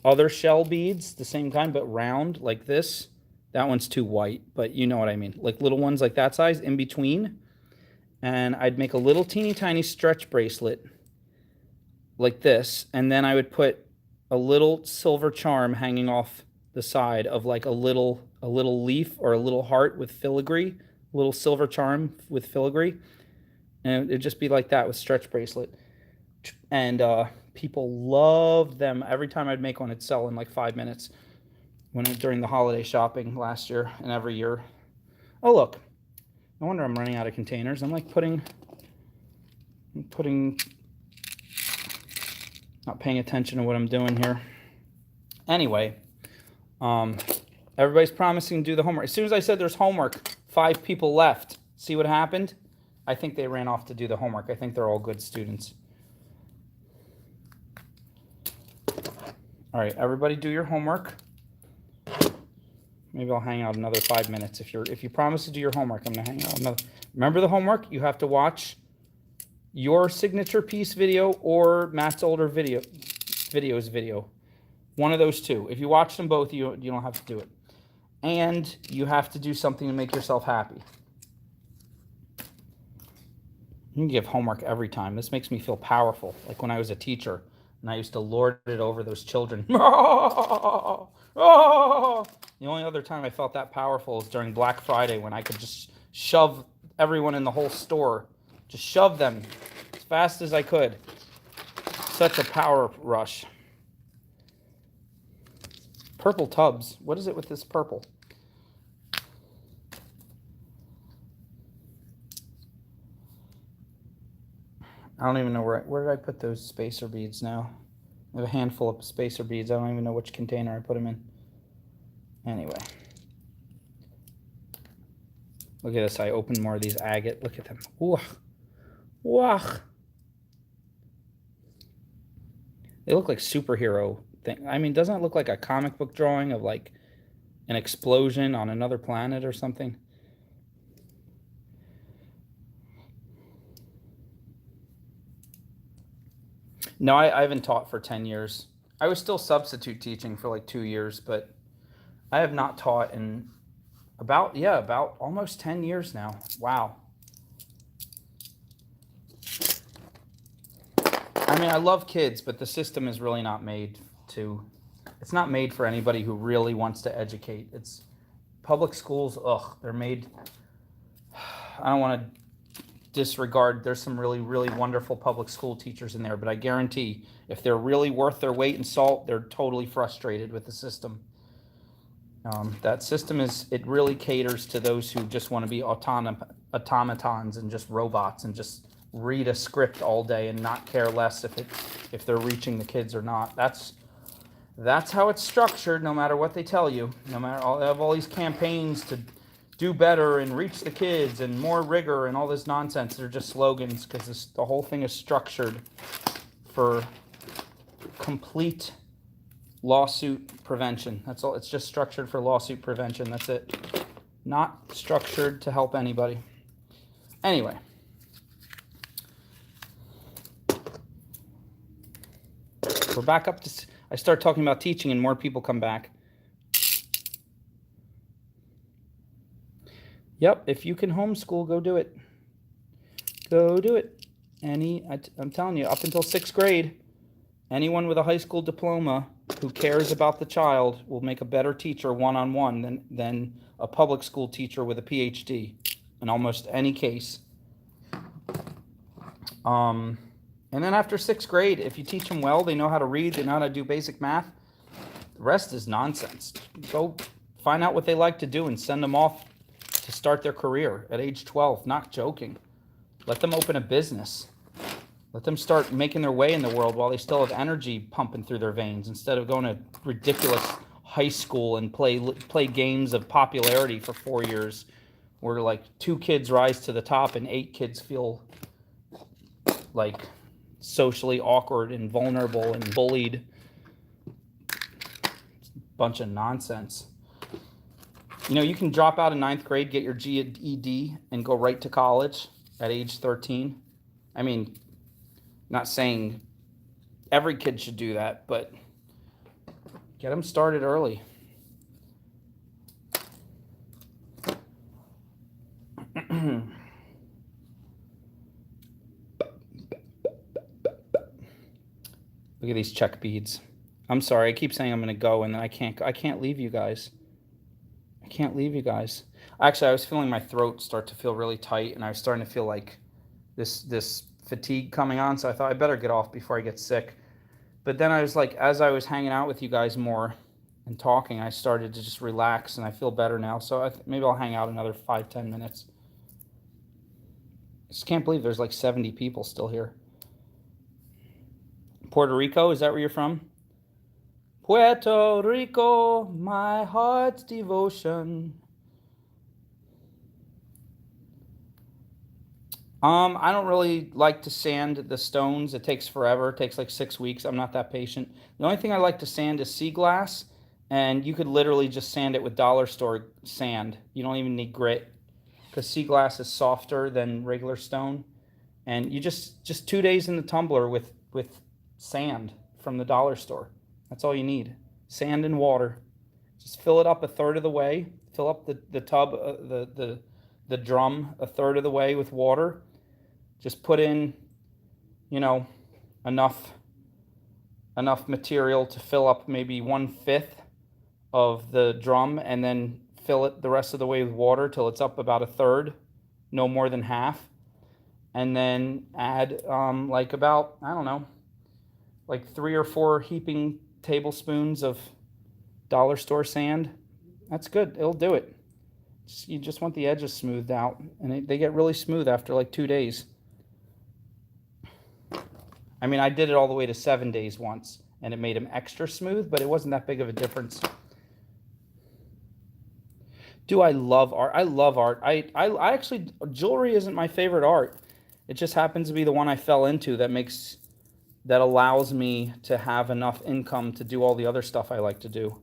[SPEAKER 1] other shell beads, the same kind, but round like this. That one's too white, but you know what I mean. Like little ones like that size in between. And I'd make a little teeny tiny stretch bracelet like this. And then I would put a little silver charm hanging off the side of like a little leaf or a little heart with filigree, a little silver charm with filigree. And it'd just be like that with stretch bracelet. And people loved them. Every time I'd make one, it'd sell in like 5 minutes during the holiday shopping last year and every year. Oh, look. No wonder I'm running out of containers. I'm like putting, not paying attention to what I'm doing here. Anyway, everybody's promising to do the homework. As soon as I said there's homework, 5 people left. See what happened? I think they ran off to do the homework. I think they're all good students. All right, everybody do your homework. Maybe I'll hang out another 5 minutes. If you promise to do your homework, I'm gonna hang out another. Remember the homework? You have to watch your signature piece video or Matt's older video. One of those two. If you watch them both, you don't have to do it. And you have to do something to make yourself happy. You can give homework every time. This makes me feel powerful, like when I was a teacher and I used to lord it over those children. The only other time I felt that powerful is during Black Friday when I could just shove everyone in the whole store. Just shove them as fast as I could. Such a power rush. Purple tubs. What is it with this purple? I don't even know where did I put those spacer beads now. I have a handful of spacer beads. I don't even know which container I put them in. Anyway. Look at this. I opened more of these agate. Look at them. Whoa. Whoa. They look like superhero thing. I mean, doesn't it look like a comic book drawing of like an explosion on another planet or something? No, I haven't taught for 10 years. I was still substitute teaching for like 2 years, but I have not taught in About almost 10 years now. Wow. I mean, I love kids, but the system is really not made to, it's not made for anybody who really wants to educate. It's public schools, they're made, I don't want to disregard, there's some really, really wonderful public school teachers in there, but I guarantee if they're really worth their weight in salt, they're totally frustrated with the system. That system it really caters to those who just want to be automatons and just robots and just read a script all day and not care less if they're reaching the kids or not. That's how it's structured, no matter what they tell you. No matter they have all these campaigns to do better and reach the kids and more rigor and all this nonsense. They're just slogans because the whole thing is structured for complete lawsuit prevention. That's all. It's just structured for lawsuit prevention. That's it. Not structured to help anybody. Anyway. We're back up to, I start talking about teaching and more people come back. Yep, if you can homeschool, go do it. Go do it. I'm telling you, up until 6th grade, anyone with a high school diploma who cares about the child will make a better teacher one-on-one than a public school teacher with a PhD in almost any case. And then after 6th grade, if you teach them well, they know how to read, they know how to do basic math. The rest is nonsense. Go find out what they like to do and send them off to start their career at age 12. Not joking. Let them open a business. Let them start making their way in the world while they still have energy pumping through their veins instead of going to ridiculous high school and play games of popularity for 4 years where like 2 kids rise to the top and 8 kids feel like socially awkward and vulnerable and bullied. Bunch of nonsense. You know, you can drop out of 9th grade, get your GED, and go right to college at age 13. I mean, not saying every kid should do that, but get them started early. Look at these check beads. I'm sorry, I keep saying I'm going to go, and then I can't leave you guys. I can't leave you guys. Actually, I was feeling my throat start to feel really tight, and I was starting to feel like this fatigue coming on, so I thought I better get off before I get sick. But then I was like, as I was hanging out with you guys more and talking, I started to just relax, and I feel better now. So maybe I'll hang out another 5-10 minutes. I just can't believe there's like 70 people still here. Puerto Rico, is that where you're from? Puerto Rico, my heart's devotion. I don't really like to sand the stones. It takes forever. It takes like 6 weeks. I'm not that patient. The only thing I like to sand is sea glass, and you could literally just sand it with dollar store sand. You don't even need grit because sea glass is softer than regular stone. And you just 2 days in the tumbler with sand from the dollar store. That's all you need. Sand and water. Just fill it up a third of the way. Fill up the tub, the drum a third of the way with water. Just put in, you know, enough material to fill up maybe 1/5 of the drum, and then fill it the rest of the way with water till it's up about a third, no more than half. And then add like about, I don't know, like 3 or 4 heaping tablespoons of dollar store sand. That's good. It'll do it. You just want the edges smoothed out, and they get really smooth after like 2 days. I mean, I did it all the way to 7 days once, and it made them extra smooth, but it wasn't that big of a difference. Do I love art? I love art. I actually, jewelry isn't my favorite art. It just happens to be the one I fell into that allows me to have enough income to do all the other stuff I like to do.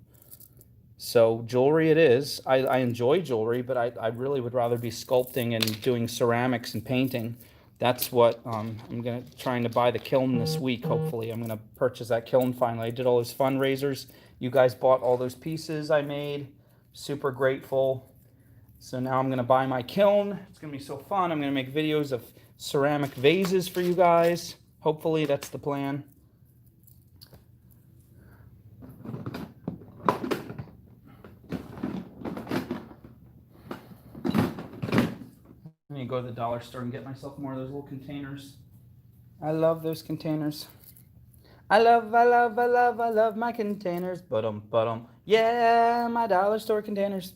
[SPEAKER 1] So jewelry it is. I enjoy jewelry, but I really would rather be sculpting and doing ceramics and painting. That's what I'm trying to buy the kiln this week, hopefully. I'm going to purchase that kiln finally. I did all those fundraisers. You guys bought all those pieces I made. Super grateful. So now I'm going to buy my kiln. It's going to be so fun. I'm going to make videos of ceramic vases for you guys. Hopefully that's the plan. I'm going to go to the dollar store and get myself more of those little containers. I love those containers. I love my containers. But yeah, my dollar store containers.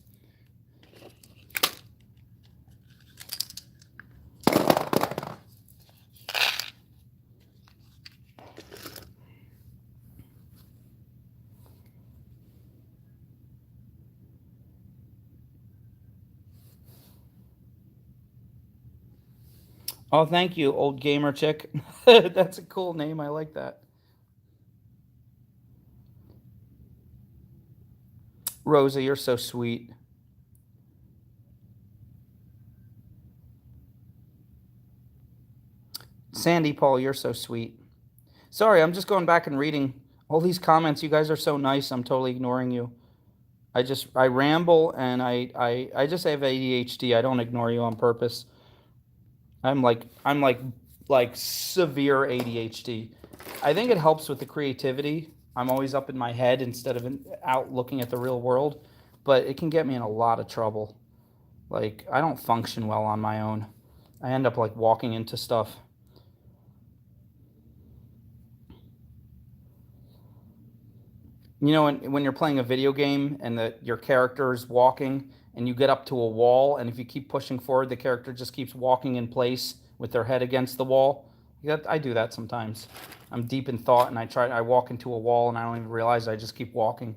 [SPEAKER 1] Oh, thank you, old gamer chick. That's a cool name. I like that. Rosa, you're so sweet. Sandy Paul, you're so sweet. Sorry, I'm just going back and reading all these comments. You guys are so nice. I'm totally ignoring you. I ramble and I just have ADHD. I don't ignore you on purpose. I'm like severe ADHD. I think it helps with the creativity. I'm always up in my head instead of out looking at the real world, but it can get me in a lot of trouble. Like, I don't function well on my own. I end up like walking into stuff. You know, when you're playing a video game and your character is walking and you get up to a wall, and if you keep pushing forward, the character just keeps walking in place with their head against the wall. I do that sometimes. I'm deep in thought and I walk into a wall and I don't even realize I just keep walking.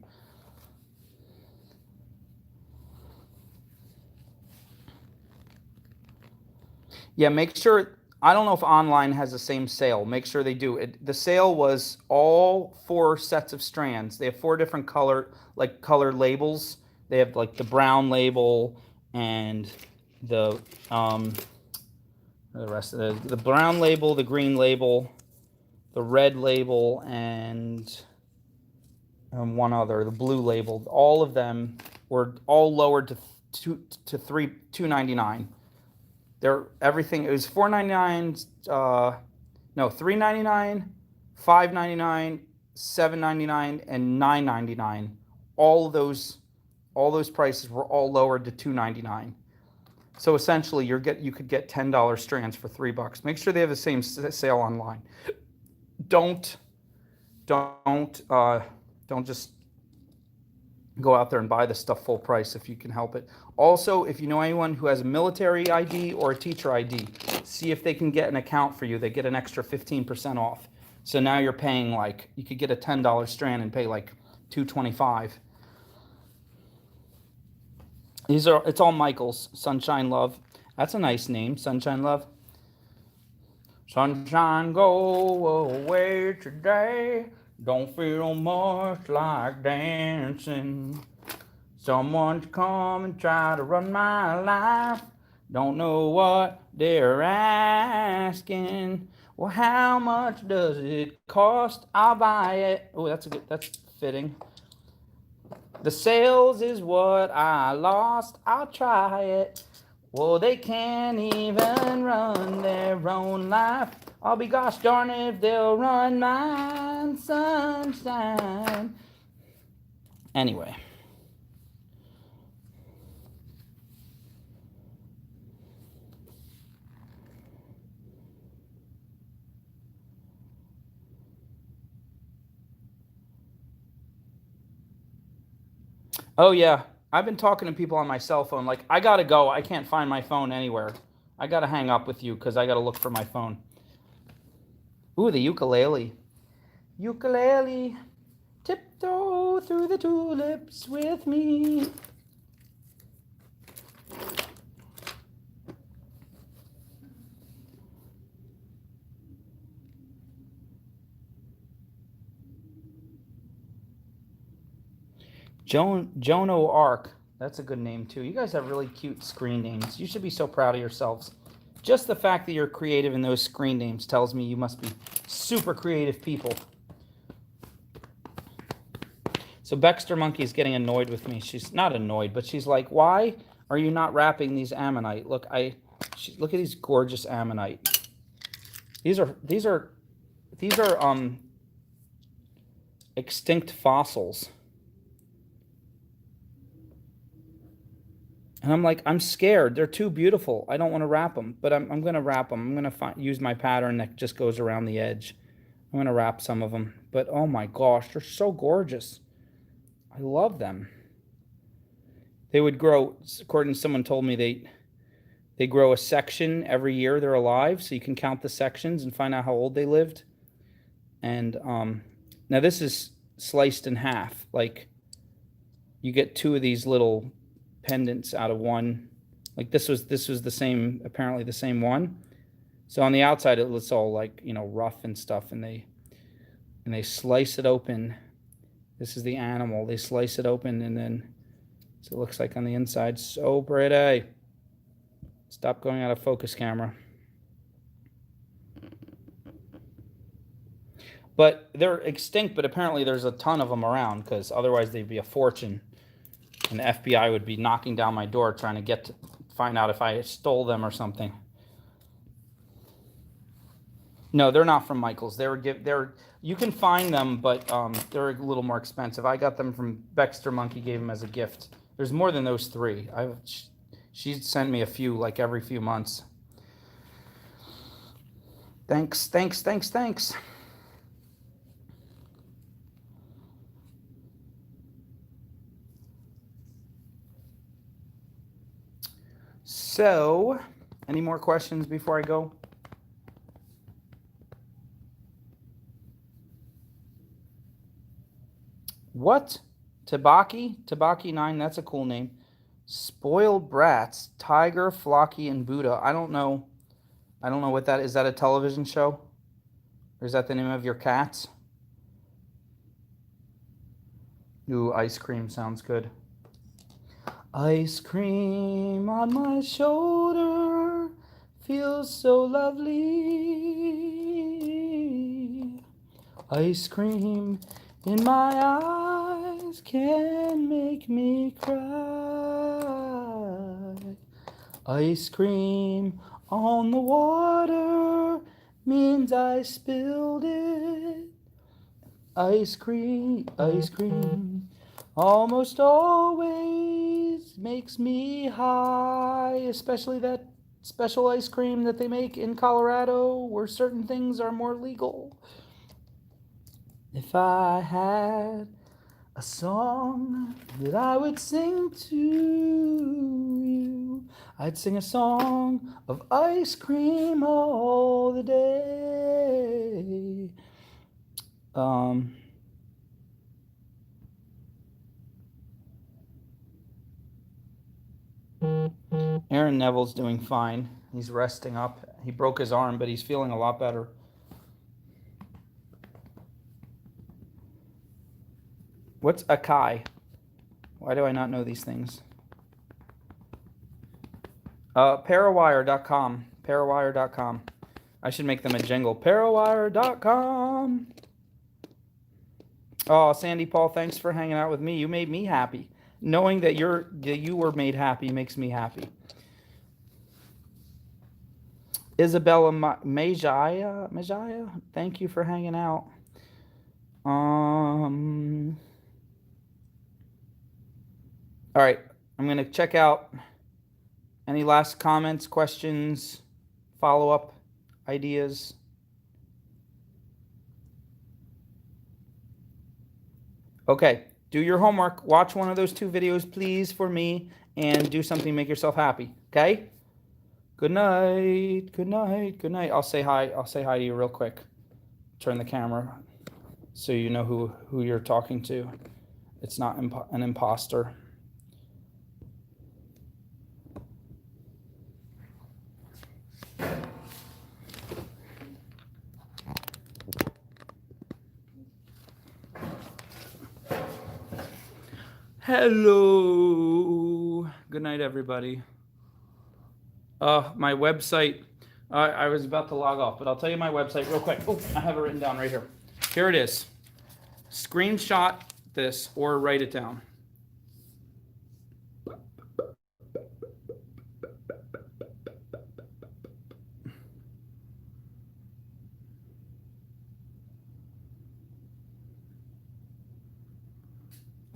[SPEAKER 1] Yeah, make sure, I don't know if online has the same sale. Make sure they do. The sale was all 4 sets of strands. They have 4 different color labels. They have like the brown label and the rest of the brown label, the green label, the red label, and one other, the blue label. All of them were all lowered to $2.99. Everything, it was $4.99, no, $3.99, $5.99, $7.99, and $9.99. All those prices were all lowered to $2.99. So essentially, you could get $10 strands for $3. Make sure they have the same sale online. Don't just go out there and buy the stuff full price if you can help it. Also, if you know anyone who has a military ID or a teacher ID, see if they can get an account for you. They get an extra 15% off. So now you're paying like, you could get a $10 strand and pay like $2.25. It's all Michael's. Sunshine Love. That's a nice name, Sunshine Love. Sunshine, go away today. Don't feel much like dancing. Someone's come and try to run my life. Don't know what they're asking. Well, how much does it cost? I'll buy it. Oh, that's fitting. The sales is what I lost. I'll try it. Well, they can't even run their own life. I'll be gosh darn if they'll run mine, sunshine. Anyway. Oh, yeah. I've been talking to people on my cell phone. Like, I gotta go. I can't find my phone anywhere. I gotta hang up with you because I gotta look for my phone. Ooh, the ukulele. Ukulele, tiptoe through the tulips with me. Jono Arc. That's a good name, too. You guys have really cute screen names. You should be so proud of yourselves. Just the fact that you're creative in those screen names tells me you must be super creative people. So Baxter Monkey is getting annoyed with me. She's not annoyed, but she's like, why are you not wrapping these ammonite? Look, look at these gorgeous ammonite. These are extinct fossils. And I'm like, I'm scared. They're too beautiful. I don't want to wrap them, but I'm going to wrap them. I'm going to use my pattern that just goes around the edge. I'm going to wrap some of them. But oh my gosh, they're so gorgeous. I love them. They would grow, according to someone told me, they grow a section every year they're alive, so you can count the sections and find out how old they lived. And now this is sliced in half. Like, you get two of these little pendants out of one. Like this was the same, apparently the same one. So on the outside it looks all like, you know, rough and stuff, and they slice it open. This is the animal. They slice it open, and then so it looks like on the inside. So pretty. Stop going out of focus, camera. But they're extinct, but apparently there's a ton of them around, because otherwise they'd be a fortune. And the FBI would be knocking down my door trying to find out if I stole them or something. No, they're not from Michael's. You can find them, but they're a little more expensive. I got them from Baxter Monkey, gave them as a gift. There's more than those three. She sent me a few like every few months. Thanks. So, any more questions before I go? What? Tabaki 9, that's a cool name. Spoiled Brats, Tiger, Flocky, and Buddha. I don't know what that is. Is that a television show? Or is that the name of your cats? Ooh, ice cream sounds good. Ice cream on my shoulder feels so lovely. Ice cream in my eyes can make me cry. Ice cream on the water means I spilled it. Ice cream almost always makes me high, especially that special ice cream that they make in Colorado where certain things are more legal. If I had a song that I would sing to you, I'd sing a song of ice cream all the day. Aaron Neville's doing fine. He's resting up. He broke his arm, but he's feeling a lot better. What's Akai? Why do I not know these things? Parawire.com. Parawire.com. I should make them a jingle. Parawire.com. Oh, Sandy Paul, thanks for hanging out with me. You made me happy. Knowing that you were made happy makes me happy. Isabella Majaya, thank you for hanging out. All right, I'm going to check out any last comments, questions, follow-up ideas. Okay, do your homework. Watch one of those 2 videos, please, for me, and do something to make yourself happy, okay? Good night. Good night. Good night. I'll say hi. I'll say hi to you real quick. Turn the camera so you know who you're talking to. It's not an imposter. Hello. Good night, everybody. My website. I was about to log off, but I'll tell you my website real quick. Oh, I have it written down right here. Here it is. Screenshot this or write it down.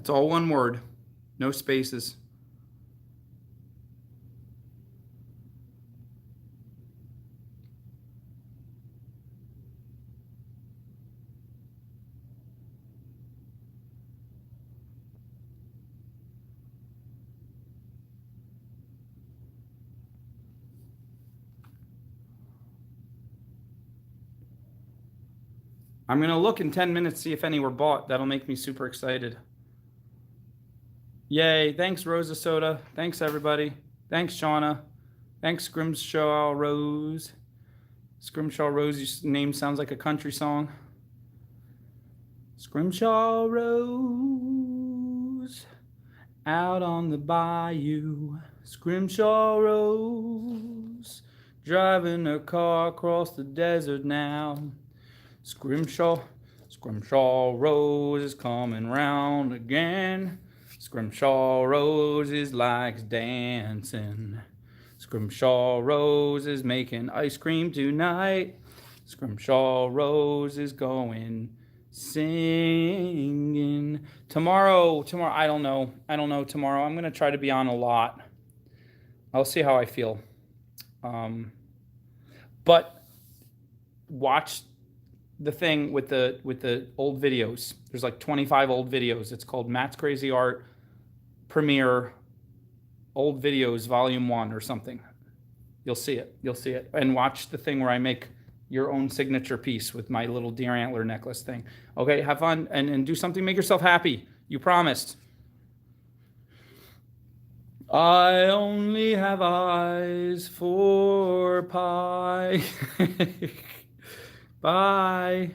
[SPEAKER 1] It's all one word, no spaces. I'm going to look in 10 minutes, see if any were bought. That'll make me super excited. Yay. Thanks, Rosa Soda. Thanks, everybody. Thanks, Shauna. Thanks, Scrimshaw Rose. Scrimshaw Rose, your name sounds like a country song. Scrimshaw Rose, out on the bayou. Scrimshaw Rose, driving her car across the desert now. Scrimshaw Rose is coming round again. Scrimshaw Roses likes dancing. Scrimshaw Rose is making ice cream tonight. Scrimshaw Rose is going singing. Tomorrow, I don't know tomorrow. I'm going to try to be on a lot. I'll see how I feel. But watch the thing with the old videos. There's like 25 old videos. It's called Matt's Crazy Art Premiere Old Videos Volume 1 or something. You'll see it. And watch the thing where I make your own signature piece with my little deer antler necklace thing. Okay, have fun and do something. Make yourself happy. You promised. I only have eyes for pie. Bye.